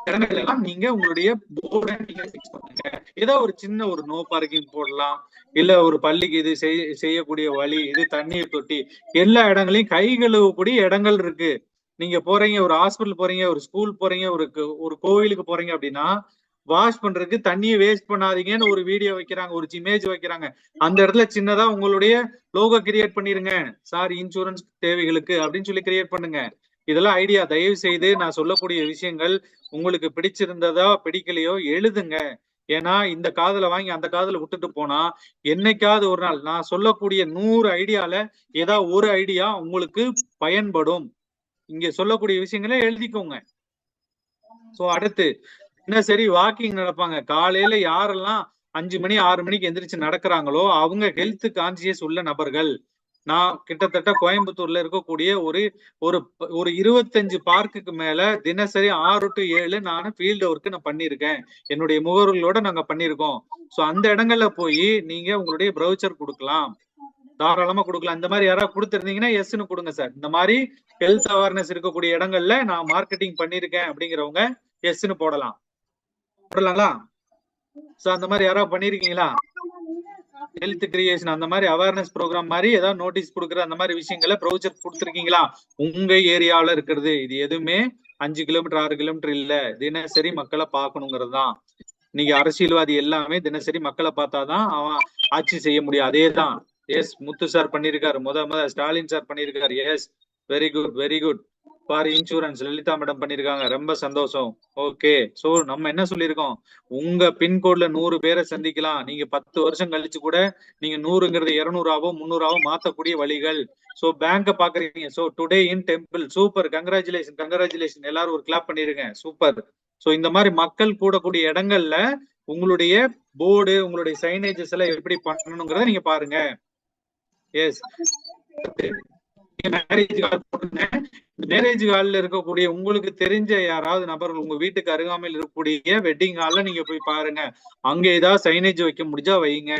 இடங்கள் எல்லாம் நீங்க உங்களுடைய போர்டை நீங்க பிக்ஸ் பண்ணுங்க. ஏதோ ஒரு சின்ன ஒரு நோ பார்க்கிங் போடலாம். இல்ல ஒரு பள்ளிக்கு இது செய்யக்கூடிய வழி, இது தண்ணீர் தொட்டி, எல்லா இடங்களையும் கை கழுவக்கூடிய இடங்கள் இருக்கு. நீங்க போறீங்க, ஒரு ஹாஸ்பிட்டல் போறீங்க, ஒரு ஸ்கூல் போறீங்க, ஒரு கோவிலுக்கு போறீங்க அப்படின்னா வாஷ் பண்றதுக்கு தண்ணியை வேஸ்ட் பண்ணாதீங்கன்னு ஒரு வீடியோ வைக்கிறாங்க, ஒரு இமேஜ் வைக்கிறாங்க. அந்த இடத்துல சின்னதா உங்களுடைய லோகோ கிரியேட் பண்ணிருங்க. சார் இன்சூரன்ஸ் தேவைகளுக்கு அப்படின்னு சொல்லி கிரியேட் பண்ணுங்க. இதெல்லாம் ஐடியா. தயவு செய்து நான் சொல்லக்கூடிய விஷயங்கள் உங்களுக்கு பிடிச்சிருந்ததா பிடிக்கலையோ எழுதுங்க. ஏன்னா இந்த காதுல வாங்கி அந்த காதுல விட்டுட்டு போனா என்னைக்காவது ஒரு நாள் நான் சொல்லக்கூடிய 100 ஐடியால ஏதாவது ஒரு ஐடியா உங்களுக்கு பயன்படும். இங்க சொல்லக்கூடிய விஷயங்களே எழுதிக்கோங்க. சோ அடுத்து தினசரி வாக்கிங் நடப்பாங்க. காலையில யாரெல்லாம் 5 மணி 6 மணிக்கு எந்திரிச்சு நடக்கிறாங்களோ அவங்க ஹெல்த் கான்சியஸ் உள்ள நபர்கள். நான் கிட்டத்தட்ட கோயம்புத்தூர்ல இருக்கக்கூடிய ஒரு 25 பார்க்குக்கு மேல தினசரி 6 to 7 நான் ஃபீல்டு ஒர்க் நான் பண்ணியிருக்கேன். என்னுடைய முகவர்களோட நாங்க பண்ணியிருக்கோம். சோ அந்த இடங்கள்ல போய் நீங்க உங்களுடைய ப்ரௌச்சர் கொடுக்கலாம். தாராளமா கொடுக்கலாம். இந்த மாதிரி யாராவது கொடுத்திருந்தீங்கன்னா எஸ்ன்னு கொடுங்க சார். இந்த மாதிரி ஹெல்த் அவேர்னஸ் இருக்கக்கூடிய இடங்கள்ல நான் மார்க்கெட்டிங் பண்ணிருக்கேன் அப்படிங்கிறவங்க எஸ்ன்னு போடலாம். போடலாங்களா? சோ அந்த மாதிரி யாராவது பண்ணிருக்கீங்களா? ஹெல்த் கிரியேஷன் அந்த மாதிரி அவேர்னஸ் ப்ரோக்ராம் மாதிரி ஏதாவது நோட்டீஸ் கொடுக்குற அந்த மாதிரி விஷயங்களை ப்ரௌச்சர் கொடுத்துருக்கீங்களா? உங்க ஏரியாவில இருக்கிறது. இது எதுவுமே 5 கிலோமீட்டர் 6 கிலோமீட்டர் இல்ல. தினசரி மக்களை பார்க்கணுங்கிறது தான். நீங்க அரசியல்வாதி எல்லாமே தினசரி மக்களை பார்த்தாதான் அவன் ஆட்சி செய்ய முடியும். அதேதான். எஸ் முத்து சார் பண்ணிருக்காரு. முத ஸ்டாலின் சார் பண்ணிருக்காரு. Yes very good very good. For insurance Lalitha madam பண்ணிருக்காங்க. ரொம்ப சந்தோஷம். ஓகே. சோ நம்ம என்ன சொல்லியிருக்கோம், உங்க பின்கோட்ல 100 பேரை சந்திக்கலாம். நீங்க 10 வருஷம் கழிச்சு கூட நீங்க 100ங்கிறது 200ஆவோ 300ஆவோ மாத்தக்கூடிய வழிகள். சோ பேங்க பாக்குறீங்க. So today in temple. Super. Congratulation congratulation. எல்லாரும் ஒரு கிளாப் பண்ணிருங்க. சூப்பர். சோ இந்த மாதிரி மக்கள் கூடக்கூடிய இடங்கள்ல உங்களுடைய போர்டு, உங்களுடைய சைனேஜஸ் எல்லாம் எப்படி பண்ணணுங்கிறத நீங்க பாருங்க. எஸ் மேரேஜ் கால் போட்டுங்க. மேரேஜ் ஹால்ல இருக்கக்கூடிய உங்களுக்கு தெரிஞ்ச யாராவது நபர்கள் உங்க வீட்டுக்கு அருகாமையில் இருக்கக்கூடிய வெட்டிங் ஹால்ல நீங்க போய் பாருங்க. அங்க ஏதாவது சைனேஜ் வைக்க முடிஞ்சா வைங்க.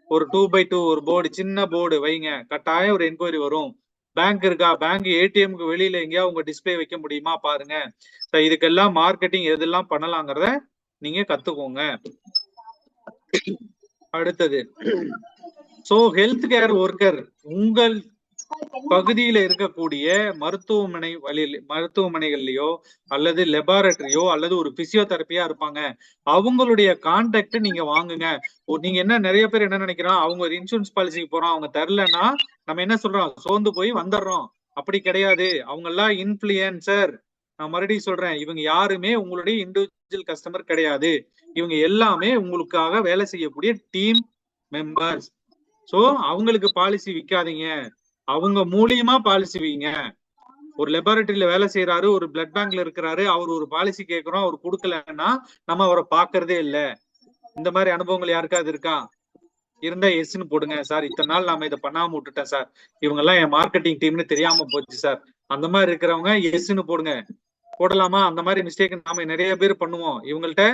ஒரு 2x2 ஒரு போர்டு, சின்ன போர்டு வைங்க. கட்டாயம் ஒரு என்கொயரி வரும். பேங்க் இருக்கா? பேங்க் ஏடிஎம்க்கு வெளியில எங்கேயா உங்க டிஸ்பிளே வைக்க முடியுமா பாருங்க. இதுக்கெல்லாம் மார்க்கெட்டிங் எதெல்லாம் பண்ணலாங்கிறத நீங்க கத்துக்கோங்க. அடுத்தது சோ ஹெல்த் கேர் ஒர்க்கர் உங்கள் பகுதியில இருக்கக்கூடிய மருத்துவமனைகள்லயோ அல்லது லெபார்டரியோ அல்லது ஒரு பிசியோதெரப்பியா இருப்பாங்க. அவங்களுடைய கான்டாக்ட் நீங்க வாங்குங்க. நீங்க என்ன நிறைய பேர் என்ன நினைக்கிறோம், அவங்க ஒரு இன்சூரன்ஸ் பாலிசிக்கு போறோம், அவங்க தரலன்னா நம்ம என்ன சொல்றோம், சோர்ந்து போய் வந்துடுறோம். அப்படி கிடையாது. அவங்க எல்லாம் இன்ஃபுளுசர். நான் மறுபடியும் சொல்றேன், இவங்க யாருமே உங்களுடைய இண்டிவிஜுவல் கஸ்டமர் கிடையாது. இவங்க எல்லாமே உங்களுக்காக வேலை செய்யக்கூடிய டீம் மெம்பர்ஸ். சோ அவங்களுக்கு பாலிசி விற்காதீங்க. அவங்க மூலியமா பாலிசி வைங்க. ஒரு லெபார்டரியில வேலை செய்யறாரு, ஒரு பிளட் பேங்க்ல இருக்கிறாரு, அவர் ஒரு பாலிசி கேட்கிறோம், அவர் கொடுக்கலன்னா நம்ம அவரை பாக்குறதே இல்ல. இந்த மாதிரி அனுபவங்கள் யாருக்காவது இருக்கா? இருந்தா எஸ்ன்னு போடுங்க. சார் இத்தனை நாள் நாம இதை பண்ணாம விட்டுட்டேன் சார், இவங்க எல்லாம் என் மார்க்கெட்டிங் டீம்னு தெரியாம போச்சு சார். அந்த மாதிரி இருக்கிறவங்க எஸ்ன்னு போடுங்க. போடலாமா? அந்த மாதிரி மிஸ்டேக் நாம நிறைய பேர் பண்ணுவோம். இவங்கள்ட்ட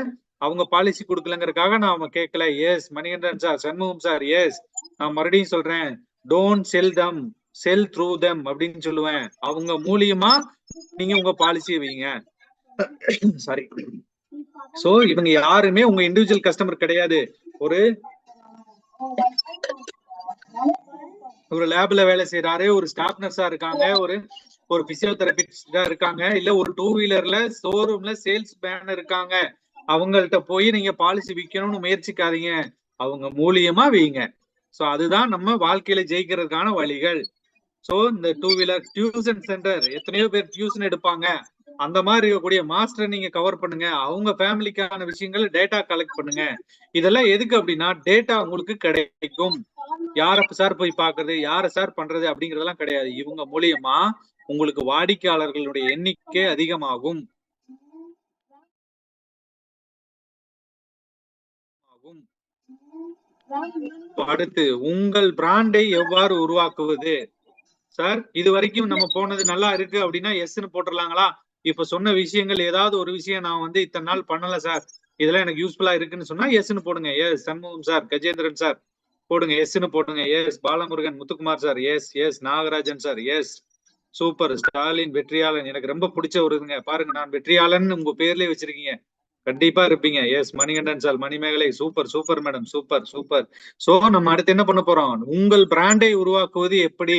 அவங்க பாலிசி கொடுக்கலங்கிறதுக்காக நாம கேட்கல. Yes Manikandan sir, Shanmugam sir, yes. நான் மறுபடியும் சொல்றேன், don't sell them, sell through தம் அப்படின்னு சொல்லுவேன். அவங்க மூலியமா நீங்க உங்க பாலிசியை வைங்க. சாரி. சோ இவங்க யாருமே உங்க இண்டிவிஜுவல் கஸ்டமர் கிடையாது. ஒரு லேப்ல வேலை செய்யறாரு, ஒரு ஸ்டாஃப் நர்ஸா இருக்காங்க, ஒரு பிசியோதெரபிஸ்டா இருக்காங்க, இல்ல ஒரு 2 வீலர்ல ஷோரூம்ல சேல்ஸ் மேன் இருக்காங்க. அவங்கள்ட்ட போய் நீங்க பாலிசி விற்கணும்னு முயற்சிக்காதீங்க. அவங்க மூலியமா வைங்க. சோ அதுதான் நம்ம வாழ்க்கையில ஜெயிக்கிறதுக்கான வழிகள். சோ இந்த 2 வீலர் டியூஷன் சென்டர், எத்தனையோ பேர் டியூஷன் எடுப்பாங்க. அந்த மாதிரி இருக்கக்கூடிய மாஸ்டர் நீங்க கவர் பண்ணுங்க. அவங்க ஃபேமிலிக்கான விஷயங்கள் டேட்டா கலெக்ட் பண்ணுங்க. இதெல்லாம் எதுக்கு அப்படின்னா டேட்டா உங்களுக்கு கிடைக்கும். யார சார் போய் பாக்குறது, யார சார் பண்றது அப்படிங்கறதெல்லாம் கிடையாது. இவங்க மூலியமா உங்களுக்கு வாடிக்கையாளர்களுடைய எண்ணிக்கை அதிகமாகும். அடுத்து உங்கள் பிராண்டை எவ்வாறு உருவாக்குவது? சார் இது வரைக்கும் நம்ம போனது நல்லா இருக்கு அப்படின்னா எஸ்ன்னு போட்டுடலாங்களா? இப்ப சொன்ன விஷயங்கள் ஏதாவது ஒரு விஷயம் நான் வந்து இத்தனை நாள் பண்ணல சார், இதெல்லாம் எனக்கு யூஸ்ஃபுல்லா இருக்குன்னு சொன்னா எஸ்ன்னு போடுங்க. Yes Shanmugam sir, Gajendran sir போடுங்க, எஸ்ன்னு போடுங்க. Yes Balamurugan, Muthukumar sir, yes yes Nagarajan sir, yes super. Stalin வெற்றியாளன், எனக்கு ரொம்ப பிடிச்ச ஒரு இதுங்க. பாருங்க, நான் வெற்றியாளன் உங்க பேர்லயே வச்சிருக்கீங்க, கண்டிப்பா இருப்பீங்க. Yes Manikandan sir, Manimekalai, super super madam, super super. So நம்ம அடுத்து என்ன பண்ண போறோம்? உங்கள் பிராண்டை உருவாக்குவது எப்படி?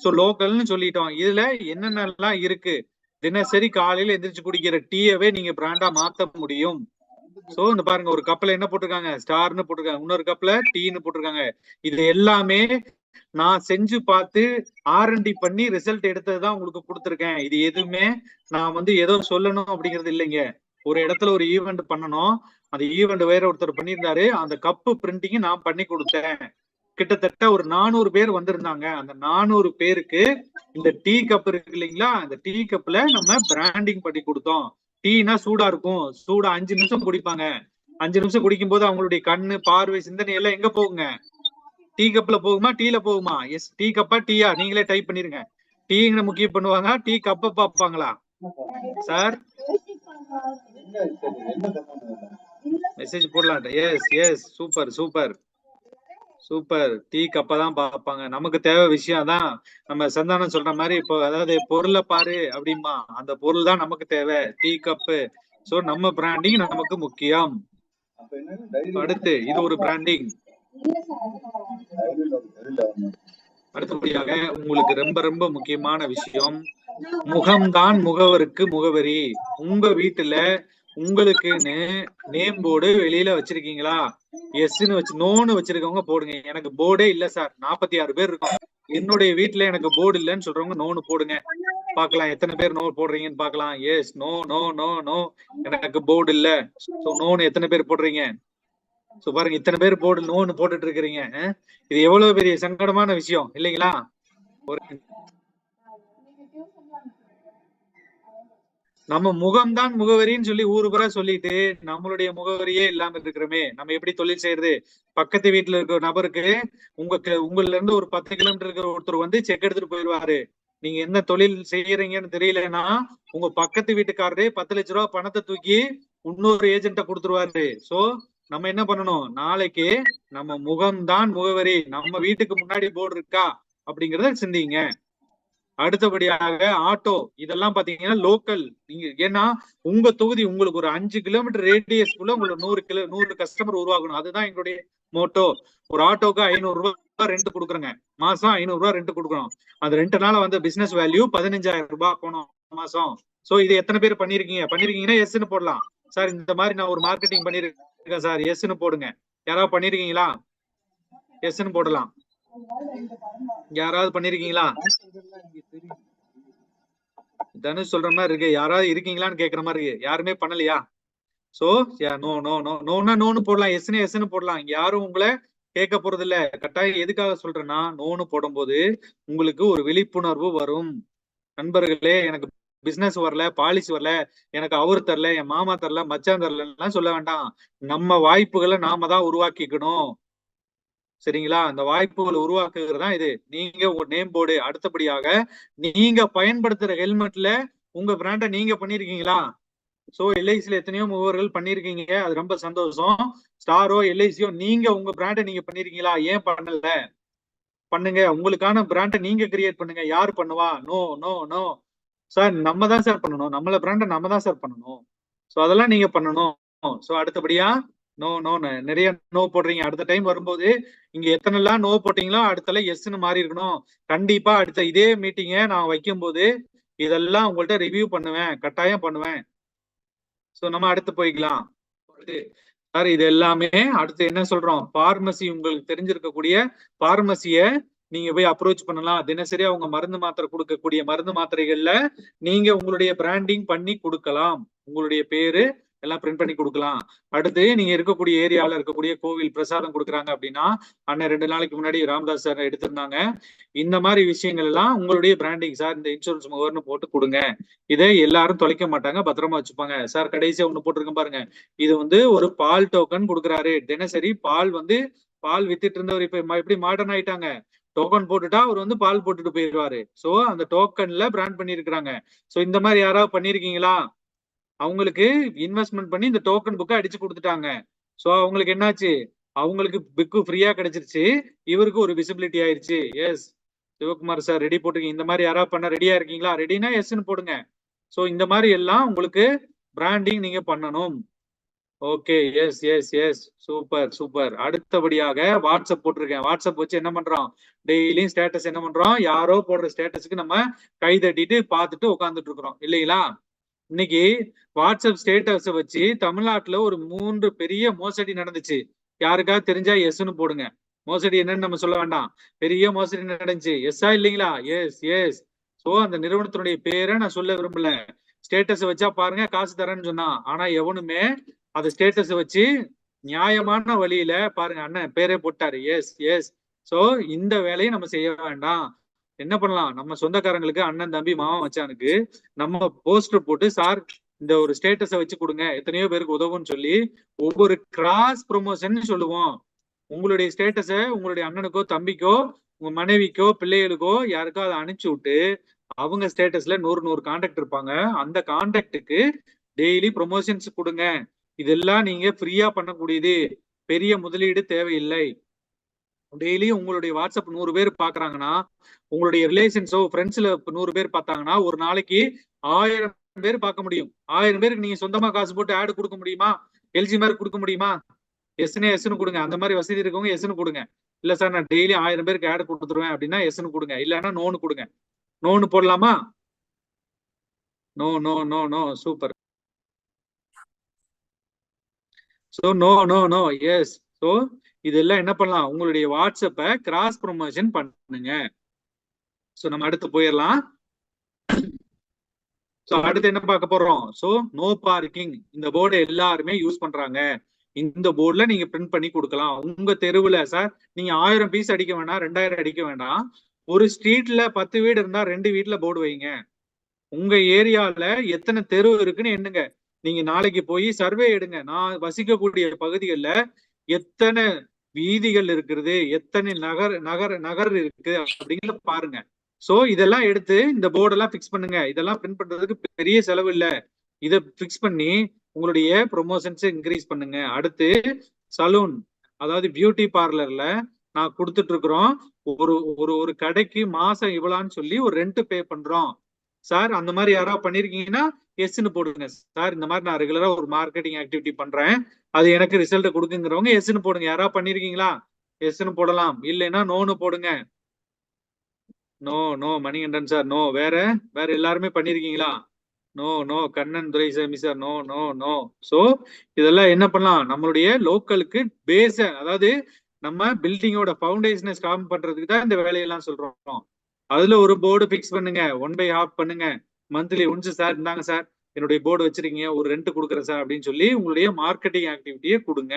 சோ லோக்கல்னு சொல்லிட்டோம். இதுல என்னென்னலாம் இருக்கு? தினசரி காலையில எந்திரிச்சு குடிக்கிற டீயவே நீங்க பிராண்டா மாத்த முடியும். சோ இந்த பாருங்க, ஒரு கப்ல என்ன போட்டிருக்காங்க? ஸ்டார்னு போட்டிருக்காங்க, இன்னொரு கப்ல டீன்னு போட்டிருக்காங்க. இது எல்லாமே நான் செஞ்சு பார்த்து R&D பண்ணி ரிசல்ட் எடுத்ததுதான் உங்களுக்கு கொடுத்துருக்கேன். இது எதுவுமே நான் வந்து ஏதோ சொல்லணும் அப்படிங்கிறது இல்லைங்க. ஒரு இடத்துல ஒரு ஈவெண்ட் பண்ணணும், அந்த ஈவெண்ட் வேற ஒருத்தர் பண்ணியிருந்தாரு, அந்த கப்பு பிரிண்டிங் நான் பண்ணி கொடுத்தேன். கிட்டத்தட்ட ஒரு 400 பேர் வந்திருந்தாங்க. அந்த 400 பேருக்கு இந்த டீ கப் இருக்கு இல்லைங்களா, அந்த டீ கப்ல நம்ம பிராண்டிங் பண்ணி கொடுத்தோம். டீனா சூடா இருக்கும், சூடா 5 நிமிஷம் குடிப்பாங்க. 5 நிமிஷம் குடிக்கும் போது அவங்களுடைய கண்ணு, பார்வை, சிந்தனை எல்லாம் எங்க போகுங்க? டீ கப்ல போகுமா, டீல போகுமா? எஸ் டீ கப்பா டீயா நீங்களே டைப் பண்ணிருங்க. டீங்க முக்கியம் பண்ணுவாங்க, டீ கப்ப பாப்பாங்களா? சார் மெசேஜ் போடலாம். Yes yes super super super. Tea கப்ப தான் பார்ப்பாங்க. நமக்கு தேவை விஷயம் தான். நம்ம சந்தானம் சொல்ற மாதிரி இப்போ அதாவது பொருளை பாரு அப்படிமா, அந்த பொருள் தான் நமக்கு தேவை, டீ கப்பு. சோ நம்ம பிராண்டிங் நமக்கு முக்கியம். அடுத்து இது ஒரு பிராண்டிங். அடுத்தபடியாக உங்களுக்கு ரொம்ப ரொம்ப முக்கியமான விஷயம், முகம்தான் முகவருக்கு முகவரி. உங்க வீட்டுல உங்களுக்குன்னு நேம் போர்டு வெளியில வச்சிருக்கீங்களா? எஸ்ன்னு வச்சு நோன்னு வச்சிருக்கவங்க போடுங்க. எனக்கு போர்டே இல்ல சார், 46 பேர் இருக்கும், என்னுடைய வீட்டுல எனக்கு போர்டு இல்லைன்னு சொல்றவங்க நோன்னு போடுங்க. பாக்கலாம் எத்தனை பேர் நோ போடுறீங்கன்னு பாக்கலாம். Yes no no no no, எனக்கு போர்டு இல்ல. சோ நோன்னு எத்தனை பேர் போடுறீங்க? சோ பாருங்க, இத்தனை பேர் போர்டு நோன்னு போட்டுட்டு இருக்கிறீங்க. இது எவ்வளவு பெரிய சங்கடமான விஷயம் இல்லைங்களா? நம்ம முகம்தான் முகவரின்னு சொல்லி ஊரு பூரா சொல்லிட்டு நம்மளுடைய முகவரியே இல்லாம இருக்கிறோமே, நம்ம எப்படி தொழில் செய்யறது? பக்கத்து வீட்டுல இருக்கிற நபருக்கு உங்கள்ல இருந்து ஒரு 10 கிலோமீட்டர் இருக்கிற ஒருத்தர் வந்து செக் எடுத்துட்டு போயிடுவாரு. நீங்க என்ன தொழில் செய்யறீங்கன்னு தெரியலன்னா உங்க பக்கத்து வீட்டுக்காரரே 10 லட்ச ரூபாய் பணத்தை தூக்கி இன்னொரு ஏஜென்ட்ட கொடுத்துருவாரு. சோ நம்ம என்ன பண்ணணும்? நாளைக்கு நம்ம முகம்தான் முகவரி, நம்ம வீட்டுக்கு முன்னாடி போர்டு இருக்கா அப்படிங்கறத சிந்திங்க. அடுத்தபடியாக ஆட்டோ, இதெல்லாம் பாத்தீங்கன்னா லோக்கல். நீங்க ஏன்னா உங்க தொகுதி உங்களுக்கு ஒரு 5 கிலோமீட்டர் ரேடியஸ்க்குள்ள உங்களுக்கு 100 கஸ்டமர் உருவாகணும். அதுதான் எங்களுடைய மோட்டோ. ஒரு ஆட்டோக்கு 500 ரூபாய் ரெண்ட் கொடுக்குறேங்க, மாசம் 500 ரூபாய் ரெண்ட் கொடுக்குறோம். அந்த ரெண்டுனால வந்து பிசினஸ் வேல்யூ 15,000 ரூபாய் போனோம் மாசம். சோ இது எத்தனை பேர் பண்ணிருக்கீங்கன்னா எஸ்ன்னு போடலாம். சார் இந்த மாதிரி நான் ஒரு மார்க்கெட்டிங் பண்ணிருக்கேன் சார், எஸ்ன்னு போடுங்க. யாராவது பண்ணிருக்கீங்களா? எஸ்ன்னு போடலாம். யாராவது பண்ணிருக்கீங்களா? தனுஷ் சொல்ற மாதிரி இருக்கு, யாராவது இருக்கீங்களான்னு கேக்குற மாதிரி இருக்கு. யாருமே பண்ணலையா? சோ நோ நோ நோ நோன்னா நோன்னு போடலாம், எஸ்ன்னு போடலாம். யாரும் உங்களை கேட்க போறது இல்ல. கட்டாயம் எதுக்காக சொல்றேன்னா, நோன்னு போடும்போது உங்களுக்கு ஒரு விழிப்புணர்வு வரும். நண்பர்களே, எனக்கு பிசினஸ் வரல, பாலிசி வரல, எனக்கு அவரு தரல, என் மாமா தரல, மச்சான் தரலாம் சொல்ல வேண்டாம். நம்ம வாய்ப்புகளை நாம தான் உருவாக்கிக்கணும். சரிங்களா? அந்த வாய்ப்புகளை உருவாக்குறதுதான் இது. நீங்க உங்க நேம் போர்டு. அடுத்தபடியாக நீங்க பயன்படுத்துற ஹெல்மெட்ல உங்க பிராண்ட நீங்க பண்ணிருக்கீங்களா? சோ எல்ஐசில எத்தனையோ முகவர்கள் பண்ணிருக்கீங்க, அது ரொம்ப சந்தோஷம். ஸ்டாரோ எல்ஐசியோ நீங்க உங்க பிராண்ட நீங்க பண்ணிருக்கீங்களா? ஏன் பண்ணல? பண்ணுங்க. உங்களுக்கான பிராண்ட நீங்க கிரியேட் பண்ணுங்க. யாரு பண்ணுவா? நோ நோ நோ சார், நம்ம தான் சார் பண்ணணும். நம்மள பிராண்ட நம்ம தான் சார் பண்ணணும். சோ அதெல்லாம் நீங்க பண்ணணும். சோ அடுத்தபடியா நோ நோ நிறைய நோ போடுறீங்க. அடுத்த டைம் வரும்போது இங்க எத்தனைலாம் நோ போட்டீங்களோ அடுத்தல எஸ்ன்னு மாறி இருக்கணும். கண்டிப்பா அடுத்த இதே மீட்டிங்க நான் வைக்கும் போது இதெல்லாம் உங்கள்ட்ட ரிவ்யூ பண்ணுவேன், கட்டாயம் பண்ணுவேன். சோ நம்ம அடுத்து போய்க்கலாம். சார் இது எல்லாமே அடுத்து என்ன சொல்றோம்? பார்மசி, உங்களுக்கு தெரிஞ்சிருக்கக்கூடிய பார்மசிய நீங்க போய் அப்ரோச் பண்ணலாம். தினசரி அவங்க மருந்து மாத்திரை கொடுக்கக்கூடிய மருந்து மாத்திரைகள்ல நீங்க உங்களுடைய பிராண்டிங் பண்ணி கொடுக்கலாம். உங்களுடைய பேரு எல்லாம் பிரிண்ட் பண்ணி கொடுக்கலாம். அடுத்து நீங்க இருக்கக்கூடிய ஏரியாவில் இருக்கக்கூடிய கோவில் பிரசாதம் கொடுக்குறாங்க அப்படின்னா, அண்ணன் 2 நாளைக்கு முன்னாடி ராமதாஸ் சார் எடுத்திருந்தாங்க. இந்த மாதிரி விஷயங்கள் எல்லாம் உங்களுடைய பிராண்டிங் சார், இந்த இன்சூரன்ஸ் முகவர்னு போட்டு கொடுங்க. இதை எல்லாரும் தொலைக்க மாட்டாங்க, பத்திரமா வச்சுப்பாங்க. சார் கடைசியா ஒண்ணு போட்டிருக்கேன் பாருங்க, இது வந்து ஒரு பால் டோக்கன் கொடுக்குறாரு. தினசரி பால் வித்துட்டு இருந்தவர் இப்ப எப்படி மாடர்ன் ஆயிட்டாங்க, டோக்கன் போட்டுட்டா அவர் வந்து பால் போட்டுட்டு போயிடுவாரு. சோ அந்த டோக்கன்ல பிராண்ட் பண்ணிருக்கிறாங்க. சோ இந்த மாதிரி யாராவது பண்ணிருக்கீங்களா? அவங்களுக்கு இன்வெஸ்ட்மெண்ட் பண்ணி இந்த டோக்கன் புக்கை அடிச்சு கொடுத்துட்டாங்க. சோ அவங்களுக்கு என்னாச்சு, அவங்களுக்கு புக்கு ஃப்ரீயா கிடைச்சிருச்சு, இவருக்கு ஒரு விசிபிலிட்டி ஆயிருச்சு. எஸ் சிவகுமார் சார் ரெடி போட்டுருக்கீங்க. இந்த மாதிரி யாராவது பண்ண ரெடியா இருக்கீங்களா? ரெடினா எஸ்ன்னு போடுங்க. சோ இந்த மாதிரி எல்லாம் உங்களுக்கு பிராண்டிங் நீங்க பண்ணணும். Okay, yes yes yes, super super. அடுத்தபடியாக வாட்ஸ்அப் போட்டிருக்கேன். வாட்ஸ்அப் வச்சு என்ன பண்றோம், டெய்லியும் ஸ்டேட்டஸ் என்ன பண்றோம், யாரோ போடுற ஸ்டேட்டஸ்க்கு நம்ம கை தட்டிட்டு பார்த்துட்டு உட்காந்துட்டு இருக்கிறோம் இல்லைங்களா? இன்னைக்கு வாட்ஸ்அப் ஸ்டேட்டஸ் வச்சு தமிழ்நாட்டுல ஒரு 3 பெரிய மோசடி நடந்துச்சு. யாருக்காவது தெரிஞ்சா எஸ்ன்னு போடுங்க. மோசடி என்னன்னு நம்ம சொல்ல வேண்டாம், பெரிய மோசடி நடந்துச்சு. எஸ்ஸா இல்லைங்களா? S S. சோ அந்த நிறுவனத்தினுடைய பேரை நான் சொல்ல விரும்பல. ஸ்டேட்டஸ் வச்சா பாருங்க காசு தரேன்னு சொன்னா, ஆனா எவனுமே அந்த ஸ்டேட்டஸ் வச்சு நியாயமான வழியில பாருங்க, அண்ணன் பேரே போட்டாரு. S S. சோ இந்த வேலையை நம்ம செய்ய வேண்டாம். என்ன பண்ணலாம், நம்ம சொந்தக்காரங்களுக்கு, அண்ணன் தம்பி மாமா மச்சானுக்கு நம்ம போஸ்டர் போட்டு, சார் இந்த ஒரு ஸ்டேட்டஸை வச்சு கொடுங்க, எத்தனையோ பேருக்கு உதவுன்னு சொல்லி ஒவ்வொரு கிராஸ் ப்ரொமோஷன் சொல்லுவோம். உங்களுடைய ஸ்டேட்டஸை உங்களுடைய அண்ணனுக்கோ தம்பிக்கோ உங்க மனைவிக்கோ பிள்ளைகளுக்கோ யாருக்கோ அதை அனுப்பிச்சு விட்டு, அவங்க ஸ்டேட்டஸ்ல 100 கான்டாக்ட் இருப்பாங்க, அந்த கான்டாக்டுக்கு டெய்லி ப்ரொமோஷன்ஸ் கொடுங்க. இதெல்லாம் நீங்க ஃப்ரீயா பண்ணக்கூடியது, பெரிய முதலீடு தேவையில்லை. டெய்லி உங்களுடைய வாட்ஸ்அப் 100 பேர் பாக்குறாங்கன்னா, உங்களுடைய ரிலேஷன்ஸோ ஃப்ரெண்ட்ஸ்ல 100 பேர் பார்த்தாங்கன்னா, ஒரு நாளைக்கு 1000 பேர் பார்க்க முடியும். 1000 பேருக்கு நீங்க சொந்தமா காசு போட்டு ஆடு கொடுக்க முடியுமா? எல்ஜி மாதிரி கொடுக்க முடியுமா? எஸ்ன்னு கொடுங்க. அந்த மாதிரி வசதி இருக்கவங்க எஸ்ன்னு கொடுங்க. இல்ல சார் நான் டெய்லி 1000 பேருக்கு ஆடு கொடுத்துருவேன் அப்படின்னா எஸ்ன்னு கொடுங்க. இல்லைன்னா நோன்னு கொடுங்க. நோன்னு போடலாமா? No no no no. Super. So no no no. Yes. So இதெல்லாம் என்ன பண்ணலாம், உங்களுடைய வாட்ஸ்அப்பை கிராஸ் ப்ரொமோஷன் பண்ணுங்க. சோ நம்ம அடுத்து போயிடலாம். சோ அடுத்து என்ன பார்க்க போறோம், சோ நோ பார்க்கிங். இந்த போர்டை எல்லாருமே யூஸ் பண்றாங்க. இந்த போர்டுல நீங்க பிரிண்ட் பண்ணி கொடுக்கலாம். உங்க தெருவுல சார் நீங்க 1000 பீஸ் அடிக்க வேண்டாம், 2000 அடிக்க வேண்டாம். ஒரு ஸ்ட்ரீட்ல 10 வீடு இருந்தா 2 வீட்டுல போர்டு வைங்க. உங்க ஏரியால எத்தனை தெரு இருக்குன்னு எண்ணுங்க. நீங்க நாளைக்கு போய் சர்வே எடுங்க. நான் வசிக்கக்கூடிய பகுதிகளில் எத்தனை வீதிகள் இருக்கிறது, எத்தனை நகர் இருக்கு அப்படிங்கிறத பாருங்க. சோ இதெல்லாம் எடுத்து இந்த போர்டெல்லாம் பிக்ஸ் பண்ணுங்க. இதெல்லாம் பிரிண்ட் பண்றதுக்கு பெரிய செலவு இல்ல. இதை பிக்ஸ் பண்ணி உங்களுடைய ப்ரொமோஷன்ஸ் இன்க்ரீஸ் பண்ணுங்க. அடுத்து சலூன், அதாவது பியூட்டி பார்லர்ல நான் கொடுத்துட்டு இருக்கிறோம். ஒரு கடைக்கு மாசம் இவ்வளான்னு சொல்லி ஒரு ரெண்ட் பே பண்றோம். சார் அந்த மாதிரி யாராவது பண்ணிருக்கீங்கன்னா எஸ்ன்னு போடுங்க. சார் இந்த மாதிரி நான் ரெகுலரா ஒரு மார்க்கெட்டிங் ஆக்டிவிட்டி பண்றேன், அது எனக்கு ரிசல்ட் கொடுக்குங்கிறவங்க எஸ்ன்னு போடுங்க. யாராவது பண்ணிருக்கீங்களா? எஸ்ன்னு போடலாம். இல்லைன்னா நோன்னு போடுங்க. No no. Manikandan sir no. வேற எல்லாருமே பண்ணிருக்கீங்களா? No no. Kannan Duraisamy sir no no no. So இதெல்லாம் என்ன பண்ணலாம், நம்மளுடைய லோக்கலுக்கு பேஸ, அதாவது நம்ம பில்டிங்கோட ஃபவுண்டேஷனை ஸ்ட்ராங் பண்றதுக்கு தான் இந்த வேலையெல்லாம் சொல்றோம். அதுல ஒரு போர்டு பிக்ஸ் பண்ணுங்க, 1/2 பண்ணுங்க. மந்த்லி ஒன்ஸ் சார் இந்தாங்க சார் என்னுடைய போர்டு வச்சிருக்கீங்க, ஒரு ரெண்ட் கொடுக்குறேன் சார் அப்படின்னு சொல்லி உங்களுடைய மார்க்கெட்டிங் ஆக்டிவிட்டியை கொடுங்க.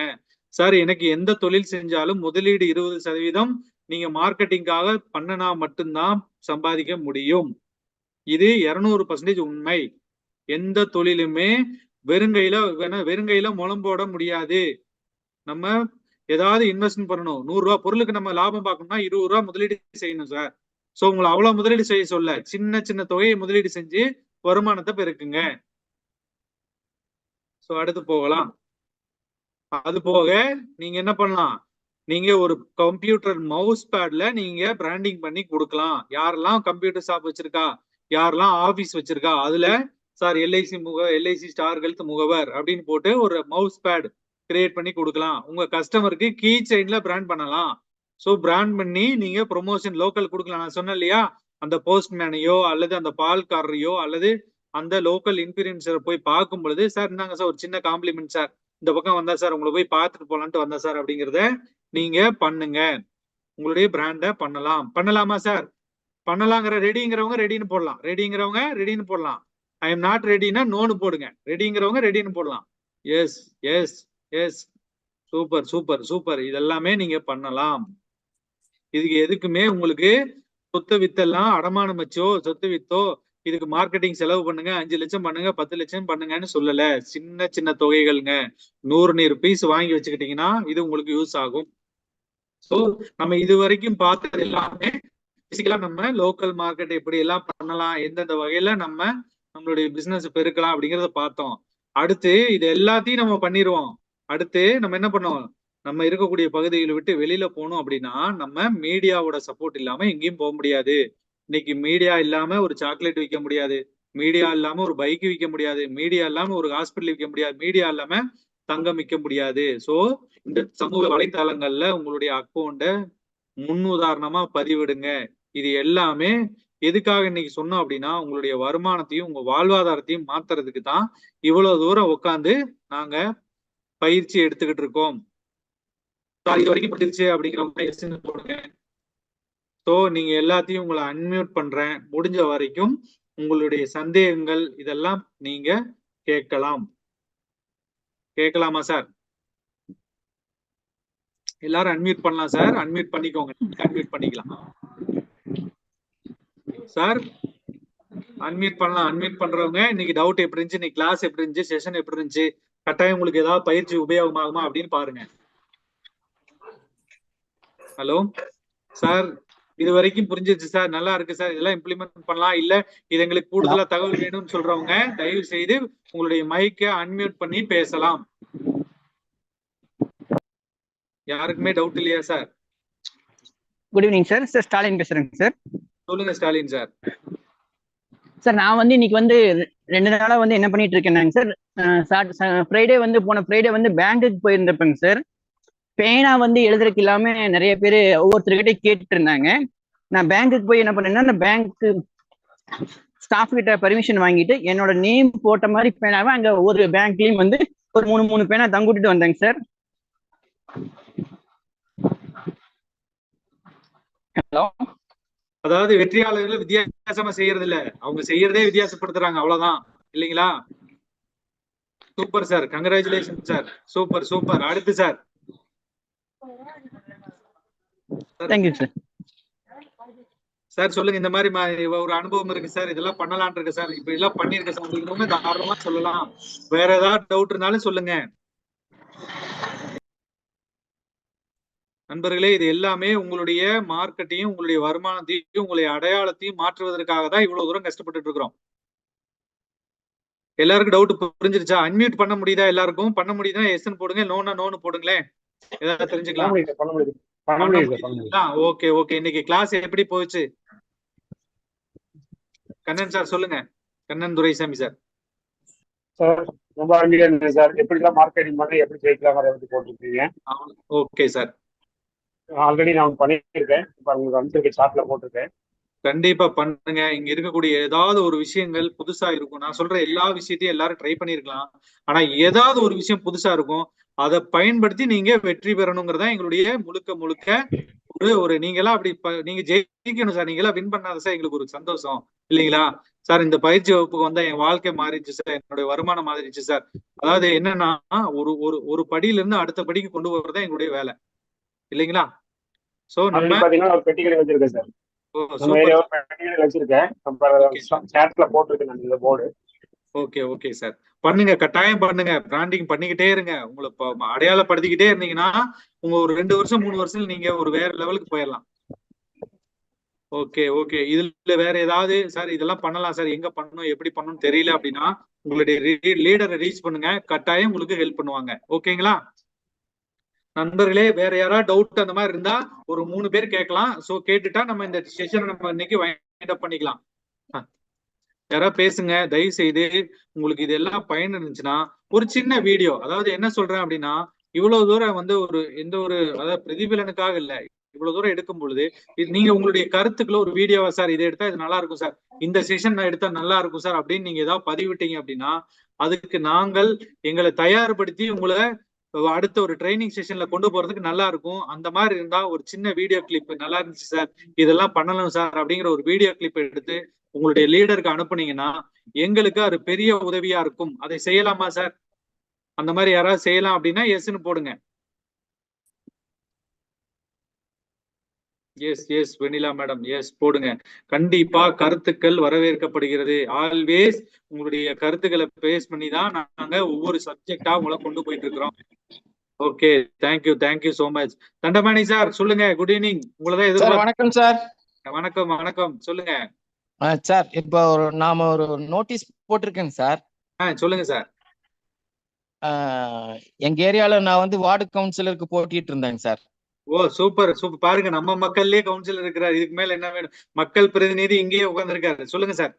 சார் எனக்கு எந்த தொழில் செஞ்சாலும் முதலீடு 20% நீங்க மார்க்கெட்டிங்காக பண்ணனா மட்டும்தான் சம்பாதிக்க முடியும். இது 200% உண்மை. எந்த தொழிலுமே வெறுங்கையில முளம் போட முடியாது. நம்ம ஏதாவது இன்வெஸ்ட்மெண்ட் பண்ணணும். 100 ரூபாய் பொருளுக்கு நம்ம லாபம் பார்க்கணும்னா 20 ரூபாய் முதலீடு செய்யணும் சார். சோ உங்களை அவ்வளவு முதலீடு செய்ய சொல்ல, சின்ன சின்ன தொகையை முதலீடு செஞ்சு வருமானத்தை பெருக்குங்க. சோ அடுத்து போகலாம். அது போக நீங்க என்ன பண்ணலாம், நீங்க ஒரு கம்ப்யூட்டர் மவுஸ் பேட்ல நீங்க பிராண்டிங் பண்ணி கொடுக்கலாம். யாரெல்லாம் கம்ப்யூட்டர் ஷாப் வச்சிருக்கா, யாரெல்லாம் ஆபீஸ் வச்சிருக்கா, அதுல சார் எல்ஐசி ஸ்டார் ஹெல்த் முகவர் அப்படின்னு போட்டு ஒரு மவுஸ் பேட் கிரியேட் பண்ணி கொடுக்கலாம். உங்க கஸ்டமருக்கு கீ செயின்ல பிராண்ட் பண்ணலாம். சோ பிராண்ட் பண்ணி நீங்க ப்ரொமோஷன் லோக்கல் கொடுக்கலாம். நான் சொன்னேன் இல்லையா, அந்த போஸ்ட்மேனையோ அல்லது அந்த பால்காரரையோ அல்லது அந்த லோக்கல் இன்ஃபுளுசரை போய் பார்க்கும் பொழுது, சார் இந்தாங்க சார் ஒரு சின்ன காம்ப்ளிமெண்ட் சார், இந்த பக்கம் வந்தா சார் உங்களை போய் பார்த்துட்டு போலான்ட்டு வந்தா சார் அப்படிங்கிறத நீங்க பண்ணுங்க. உங்களுடைய பிராண்டை பண்ணலாமா சார்? பண்ணலாங்கிற ரெடிங்கிறவங்க ரெடின்னு போடலாம். ரெடின்னு போடலாம். ஐ எம் நாட் ரெடினா நோன்னு போடுங்க. ரெடிங்கிறவங்க ரெடின்னு போடலாம். Yes yes yes super super super. இதெல்லாமே நீங்க பண்ணலாம். இதுக்கு எதுக்குமே உங்களுக்கு சொத்து வித்தெல்லாம் அடமானம் வச்சோ சொத்து வித்தோ இதுக்கு மார்க்கெட்டிங் செலவு பண்ணுங்க, 5 லட்சம் பண்ணுங்க, 10 லட்சம் பண்ணுங்கன்னு சொல்லல. சின்ன சின்ன தொகைகள்ங்க. 100 பீஸ் வாங்கி வச்சுக்கிட்டீங்கன்னா இது உங்களுக்கு யூஸ் ஆகும். சோ நம்ம இது வரைக்கும் பார்த்தது எல்லாமே பேசிக்கலா நம்ம லோக்கல் மார்க்கெட் எப்படி எல்லாம் பண்ணலாம், எந்தெந்த வகையில நம்ம நம்மளுடைய பிசினஸ் பெருக்கலாம் அப்படிங்கறத பார்த்தோம். அடுத்து இது எல்லாத்தையும் நம்ம பண்ணிடுவோம். அடுத்து நம்ம என்ன பண்ணோம், நம்ம இருக்கக்கூடிய பகுதிகளை விட்டு வெளியில போகணும் அப்படின்னா நம்ம மீடியாவோட சப்போர்ட் இல்லாம எங்கேயும் போக முடியாது. இன்னைக்கு மீடியா இல்லாம ஒரு சாக்லேட் விற்க முடியாது, மீடியா இல்லாம ஒரு பைக் விற்க முடியாது, மீடியா இல்லாம ஒரு ஹாஸ்பிட்டல் விற்க முடியாது, மீடியா இல்லாம தங்கம் விற்க முடியாது. சோ இந்த சமூக வலைத்தளங்கள்ல உங்களுடைய அக்கௌண்ட முன் உதாரணமா பதிவிடுங்க. இது எல்லாமே எதுக்காக இன்னைக்கு சொன்னோம் அப்படின்னா உங்களுடைய வருமானத்தையும் உங்க வாழ்வாதாரத்தையும் மாத்துறதுக்கு தான் இவ்வளவு தூரம் உட்காந்து நாங்க பயிற்சி எடுத்துக்கிட்டு இருக்கோம். இது வரைக்கும் பட்டுருச்சு அப்படிங்கிறவங்க போடுங்க. ஸோ நீங்க எல்லாத்தையும் உங்களை அன்மியூட் பண்றேன். முடிஞ்ச வரைக்கும் உங்களுடைய சந்தேகங்கள் இதெல்லாம் நீங்க கேட்கலாம். கேட்கலாமா சார்? எல்லாரும் அன்மியூட் பண்ணலாம் சார். அன்மியூட் பண்ணிக்கோங்க. அன்மியூட் பண்ணிக்கலாம் சார். அன்மியூட் பண்ணலாம். அன்மியூட் பண்றவங்க இன்னைக்கு டவுட் எப்படி இருந்துச்சு, இன்னைக்கு கிளாஸ் எப்படி இருந்துச்சு, செஷன் எப்படி இருந்துச்சு, கட்டாயம் உங்களுக்கு ஏதாவது பயிற்சி உபயோகமாகுமா அப்படின்னு பாருங்க. ஹலோ சார், இது வரைக்கும் புரிஞ்சிருச்சு சார், நல்லா இருக்கு சார், இதெல்லாம் இம்ப்ளிமெண்ட் பண்ணலாம், இல்ல இது எங்களுக்கு கூடுதலா தகவல் வேணும்னு சொல்றவங்க தயவு செய்து உங்களுடைய மைக்கை அன்மியூட் பண்ணி பேசலாம். யாருக்குமே டவுட் இல்லையா sir? Good evening sir. Sir Stalin பேசுறேங்க சார். சொல்லுங்க ஸ்டாலின் சார். சார் நான் வந்து இன்னைக்கு வந்து 2 நாளா வந்து என்ன பண்ணிட்டு இருக்கேன்னாங்க சார், ஃப்ரைடே வந்து போன ஃப்ரைடே வந்து பேங்க்குக்கு போயிருந்திருப்பேங்க சார். பேனா வந்து எழுதுறதுக்கு இல்லாம நிறைய பேர் ஒவ்வொருத்தர்கிட்ட கேட்டுட்டு இருந்தாங்க. நான் பேங்க்குக்கு போய் என்ன பண்ணேன்னா, அந்த பேங்க்கு ஸ்டாஃப் கிட்ட பர்மிஷன் வாங்கிட்டு என்னோட நேம் போட்ட மாதிரி பேனாவை அங்க ஒரு பேங்க்லயும் வந்து ஒரு 3 பேனா தங்கிட்டு வந்தேங்க சார். ஹலோ, அதாவது வெற்றியாளர்கள் வித்தியாசமா செய்யறது இல்ல, அவங்க செய்யறதே வித்தியாசப்படுத்துறாங்க, அவ்வளவுதான் இல்லைங்களா? Super sir, congratulation sir, super super. அடுத்து சார். Thank you sir. சார் சொல்லுங்க. இந்த மாதிரி ஒரு அனுபவம் இருக்கு சார், இதெல்லாம் பண்ணலான் இருக்கு சார், இப்ப எல்லாம் பண்ணிருக்க சார், உங்களுக்கு தாராளமா சொல்லலாம். வேற ஏதாவது டவுட் இருந்தாலும் சொல்லுங்க நண்பர்களே. இது எல்லாமே உங்களுடைய மார்க்கெட்டையும் உங்களுடைய வருமானத்தையும் உங்களுடைய அடையாளத்தையும் மாற்றுவதற்காக தான் இவ்வளவு தூரம் கஷ்டப்பட்டு இருக்கிறோம். எல்லாருக்கும் டவுட் புரிஞ்சிருச்சா? அன்மியூட் பண்ண முடியுதா? எல்லாருக்கும் பண்ண முடியுதா? எஸ்ன்னு போடுங்க, நோனா நோன்னு போடுங்களேன், ஏதாவது தெரிஞ்சுக்கலாம். Okay okay. இன்னைக்கு கிளாஸ் எப்படி போச்சு? கண்ணன் சார் சொல்லுங்க. கண்ணன் துரைசாமி சார். சார் ரொம்ப அருமையா இருந்தது சார். எப்படிலாம் மார்க்கெட்டிங் பண்ணி எப்படி ஜெயிக்கலாங்கிறத பத்தி போட்டுருக்கீங்க. Okay sir. ஆல்ரெடி நான் பண்ணிருக்கேன், இப்போ உங்களுக்கு அனுப்பிச்சிருக்கேன், சாட்ல போட்டிருக்கேன். கண்டிப்பா பண்ணுங்க. இங்க இருக்கக்கூடிய ஏதாவது ஒரு விஷயங்கள் புதுசா இருக்கும். நான் சொல்ற எல்லா விஷயத்தையும் எல்லாரும் ட்ரை பண்ணிருக்கலாம், ஆனா ஏதாவது ஒரு விஷயம் புதுசா இருக்கும். அதை பயன்படுத்தி நீங்க வெற்றி பெறணுங்கிறதா எங்களுடைய முழுக்க முழுக்க ஒரு நீங்க எல்லாம் அப்படி நீங்க ஜெயிக்கணும் சார். நீங்க எல்லாம் வின் பண்ணாத சார் எங்களுக்கு ஒரு சந்தோஷம் இல்லைங்களா சார்? இந்த பயிற்சி வகுப்புக்கு வந்தா என் வாழ்க்கை மாறிடுச்சு சார், என்னுடைய வருமானம் மாறிடுச்சு சார். அதாவது என்னன்னா ஒரு ஒரு ஒரு படியில இருந்து அடுத்த படிக்கு கொண்டு வரதான் எங்களுடைய வேலை இல்லைங்களா? சோ நம்ம பாத்தீங்கன்னா ஒரு பெட்டிகளை வச்சிருக்கேன் சார். Okay okay sir. பண்ணுங்க, கட்டாயம் பண்ணுங்க. பிராண்டிங் பண்ணிக்கிட்டே இருங்க. உங்களுக்கு அடையாளப்படுத்திக்கிட்டே இருந்தீங்கன்னா உங்க ஒரு 2 வருஷம் 3 வருஷம் நீங்க ஒரு வேற லெவலுக்கு போயிடலாம். Okay okay. இதுல வேற ஏதாவது சார் இதெல்லாம் பண்ணலாம் சார், எங்க பண்ணணும் எப்படி பண்ணணும் தெரியல அப்படின்னா உங்களுடைய லீடரை ரீச் பண்ணுங்க, கட்டாயம் உங்களுக்கு ஹெல்ப் பண்ணுவாங்க. ஓகேங்களா நண்பர்களே? வேற யாராவது டவுட் அந்த மாதிரி இருந்தா ஒரு 3 பேர் கேட்கலாம். சோ கேட்டுட்டா நம்ம இந்த செஷனை நம்ம இன்னைக்கு வைண்ட் அப் பண்ணிக்கலாம். யாராவது பேசுங்க தயவு செய்து. உங்களுக்கு இதெல்லாம் பயன் இருந்துச்சுன்னா ஒரு சின்ன வீடியோ, அதாவது என்ன சொல்றேன் அப்படின்னா இவ்வளவு தூரம் வந்து ஒரு எந்த ஒரு அதாவது பிரதிபலனுக்காக இல்ல, இவ்வளவு தூரம் எடுக்கும் பொழுது நீங்க உங்களுடைய கருத்துக்களை ஒரு வீடியோவா சார் இதை எடுத்தா இது நல்லா இருக்கும் சார், இந்த செஷன் நான் எடுத்தா நல்லா இருக்கும் சார் அப்படின்னு நீங்க ஏதாவது பதிவிட்டீங்க அப்படின்னா அதுக்கு நாங்கள் எங்களை தயார்படுத்தி உங்களை அடுத்த ஒரு ட்ரைனிங் செஷன்ல கொண்டு போறதுக்கு நல்லா இருக்கும். அந்த மாதிரி இருந்தா ஒரு சின்ன வீடியோ கிளிப் நல்லா இருந்துச்சு சார், இதெல்லாம் பண்ணலாம் சார் அப்படிங்கிற ஒரு வீடியோ கிளிப் எடுத்து உங்களுடைய லீடருக்கு அனுப்புனீங்கன்னா எங்களுக்கு அது பெரிய உதவியா இருக்கும். அதை செய்யலாமா சார்? அந்த மாதிரி யாராவது செய்யலாம் அப்படின்னா எஸ்ன்னு போடுங்க. S S Vennila madam, S போடுங்க. கண்டிப்பா கருத்துக்கள் வரவேற்கப்படுகிறது. ஆல்வேஸ் உங்களுடைய கருத்துக்களை பேஸ் பண்ணி தான் நாங்க ஒவ்வொரு சப்ஜெக்டா உங்களை கொண்டு போயிட்டு இருக்கிறோம். Okay, thank you so much. Dhandapani sir சொல்லுங்க. Good evening. உங்களதான் எதிர்பார்த்து. வணக்கம் சார். வணக்கம் வணக்கம், சொல்லுங்க சார். இப்போ நாம ஒரு நோட்டீஸ் போட்டிருக்கேங்க சார். சொல்லுங்க சார். எங்க ஏரியால நான் வந்து வார்டு கவுன்சிலருக்கு போட்டிட்டு இருந்தேங்க சார். ஓ சூப்பர் சூப்பர். பாருங்க, நம்ம மக்கள்லயே கவுன்சிலர் இருக்கிறார். இதுக்கு மேல என்ன வேணும்? மக்கள் பிரதிநிதி இங்கேயே உட்கார்ந்துருக்காரு. சொல்லுங்க சார்.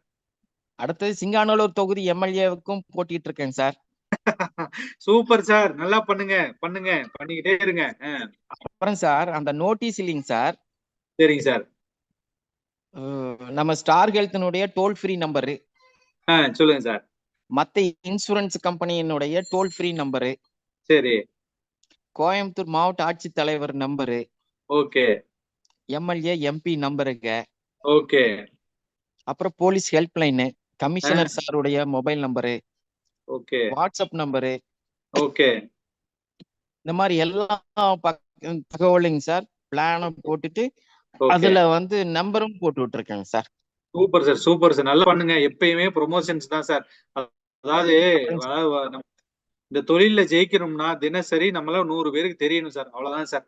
அடுத்தது சிங்கானல்லூர் தொகுதி எம்எல்ஏவுக்கும் போட்டிட்டு இருக்கேங்க சார். சூப்பர் சார், நல்லா பண்ணுங்க பண்ணிக்கிட்டே இருங்க. அப்புறம் சார் அந்த நோட்டீஸ் இல்லைங்க சார். சரிங்க சார். நம்ம ஸ்டார் ஹெல்த்தினுடைய டோல் ஃப்ரீ நம்பரு. சொல்லுங்க சார். மத்த இன்சூரன்ஸ் கம்பெனியினுடைய டோல் ஃப்ரீ நம்பரு. சரி. கோயம்புத்தூர் மாவட்ட ஆட்சித்தலைவர் நம்பரு. ஓகே. எம்எல்ஏ எம்பி நம்பருங்க. ஓகே. அப்புறம் போலீஸ் ஹெல்ப்லைனு, கமிஷனர் சாருடைய mobile number, okay, WhatsApp number. Okay. இந்த மாதிரி எல்லா தகவலைங்க சார் பிளான போட்டுட்டு அதுல வந்து நம்பரும் போட்டு விட்டுருக்கேங்க சார். சூப்பர் சார், சூப்பர் சார், நல்லா பண்ணுங்க. எப்பயுமே ப்ரொமோஷன்ஸ் தான் சார். அதாவது இந்த தொழில ஜெயிக்கணும்னா தினசரி நம்மள 100 பேருக்கு தெரியணும் சார். அவ்வளவுதான் சார்,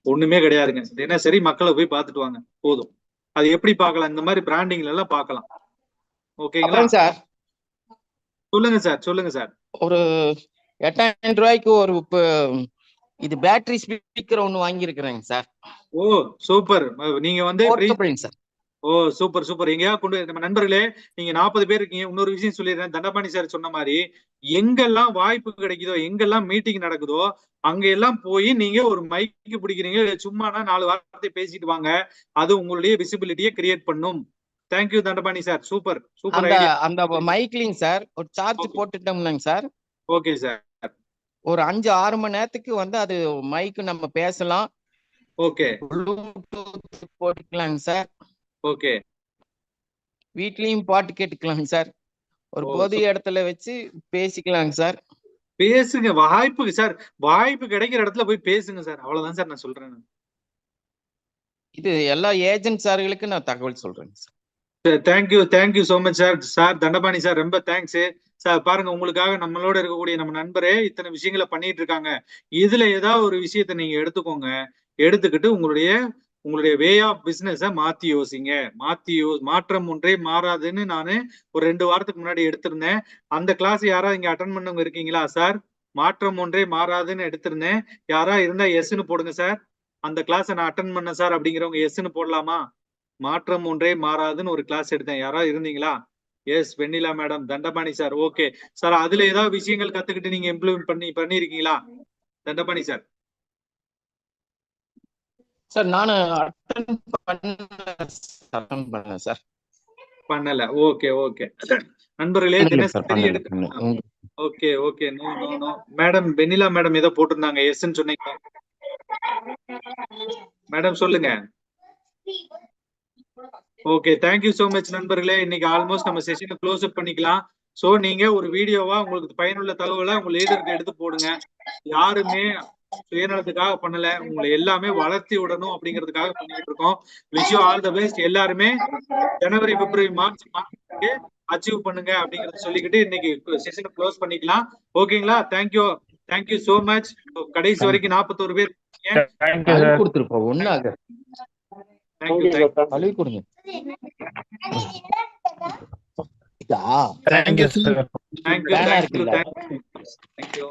ஒண்ணுமே கிடையாதுங்க. தினசரி மக்களை போய் பார்த்துட்டு வாங்க போதும். அது எப்படி பார்க்கலாம்? இந்த மாதிரி பிராண்டிங்ல எல்லாம் பார்க்கலாம். ஓகேங்களா சார்? சொல்லுங்க சார், சொல்லுங்க சார். ஒரு 8000 ரூபாய்க்கு ஒரு இது பேட்டரி ஸ்பீக்கர் ஒண்ணு வாங்கி இருக்கிறேங்க சார். ஓ சூப்பர். நீங்க வந்து சார். ஓ சூப்பர் சூப்பர். எங்கேயா கொண்டு நம்ம நண்பர்களே, நீங்க 40 பேர் இருக்கீங்க. இன்னொரு விஷயம் சொல்லிடுறேன். தண்டபாணி சார் சொன்ன மாதிரி எங்கெல்லாம் வாய்ப்பு கிடைக்குதோ, எங்கெல்லாம் மீட்டிங் நடக்குதோ, அங்க எல்லாம் போய் நீங்க ஒரு மைக்கு பிடிக்கிறீங்க, சும்மானா 4 வார்த்தை பேசிட்டு வாங்க. அது உங்களுடைய விசிபிலிட்டியை கிரியேட் பண்ணும். Thank you Dandapani sir. Super super idea. அந்த மைக்லிங் சார் ஒரு சார்ஜ் போட்டுட்டோம்னாங்க சார். Okay sir. ஒரு 5-6 மணி நேரத்துக்கு வந்து அது மைக்கு நம்ம பேசலாம். ஓகே. ப்ளூடூத் போட்டுக்கலாங்க சார். ஓகே. வீட்லயும் பாட்டு கேட்டுக்கலாங்க சார். ஒரு பொது இடத்துல வச்சு பேசிக்கலாங்க சார். பேசுங்க. வாய்ப்பு சார், வாய்ப்பு கிடைக்கிற இடத்துல போய் பேசுங்க சார். அவ்வளவுதான் சார் நான் சொல்றேன். இது எல்லா ஏஜென்ட் சார்களுக்கு நான் தகவல் சொல்றேங்க sir. Thank you so much sir. Sir Dandapani sir ரொம்ப தேங்க்ஸ் சார். பாருங்க, உங்களுக்காக நம்மளோட இருக்கக்கூடிய நம்ம நண்பரே இத்தனை விஷயங்களை பண்ணிட்டு இருக்காங்க. இதுல ஏதாவது ஒரு விஷயத்த நீங்க எடுத்துக்கோங்க. எடுத்துக்கிட்டு உங்களுடைய வே ஆஃப் பிசினஸ மாத்தி யோசிங்க. மாற்றம் ஒன்றே மாறாதுன்னு நானு ஒரு 2 வாரத்துக்கு முன்னாடி எடுத்திருந்தேன். அந்த கிளாஸ் யாராவது இங்க அட்டன் பண்ணவங்க இருக்கீங்களா சார்? மாற்றம் ஒன்றே மாறாதுன்னு எடுத்திருந்தேன். யாரா இருந்தா எஸ்ன்னு போடுங்க சார். அந்த கிளாஸை நான் அட்டன் பண்ணேன் சார் அப்படிங்கிறவங்க எஸ்ன்னு போடலாமா? மாற்றம் ஒன்றே மாறாதுன்னு ஒரு கிளாஸ் எடுத்தேன். யாராவது இருந்தீங்களா? Yes Vennila madam, Dhandapani sir. Okay sir. அதுல ஏதாவது விஷயங்கள் கத்துக்கிட்டு நீங்க இம்ப்ளிமெண்ட் பண்ணிருக்கீங்களா தண்டபாணி சார்? சார் நானு அட்டெண்ட் பண்ணேன் சார். பண்ணல. Okay okay. நண்பர்களே தினசரி எடுக்கணும். Okay okay. No no no. Madam Vennila madam ஏதோ போட்டிருந்தாங்க எஸ்ன்னு சொன்னீங்க. மேடம் சொல்லுங்க. ஓகே, தேங்க்யூ சோ மச் நண்பர்களே. இன்னைக்கு ஆல்மோஸ்ட் நம்ம செஷனை க்ளோஸ் அப் பண்ணிக்கலாம். சோ நீங்க ஒரு வீடியோவா உங்களுக்கு பயனுள்ள தகவலை உங்க லீடருக்கு எடுத்து போடுங்க. யாருமே சுயநலத்துக்காக பண்ணல, உங்களை எல்லாமே வளர்த்தி விடணும் அப்படிங்கிறதுக்காக பண்ணிட்டு இருக்கோம். Wish you all the best. எல்லாருமே ஜனவரி, பிப்ரவரி, மார்ச் அச்சீவ் பண்ணுங்க அப்படிங்கறத சொல்லிக்கிட்டு இன்னைக்கு செஷனை க்ளோஸ் பண்ணிக்கலாம். ஓகேங்களா? Thank you so much. கடைசி வரைக்கும் 41 பேர் கொடுத்துருப்போம். ஒண்ணாக கழுவி கொடுங்க. தேங்க்யூ.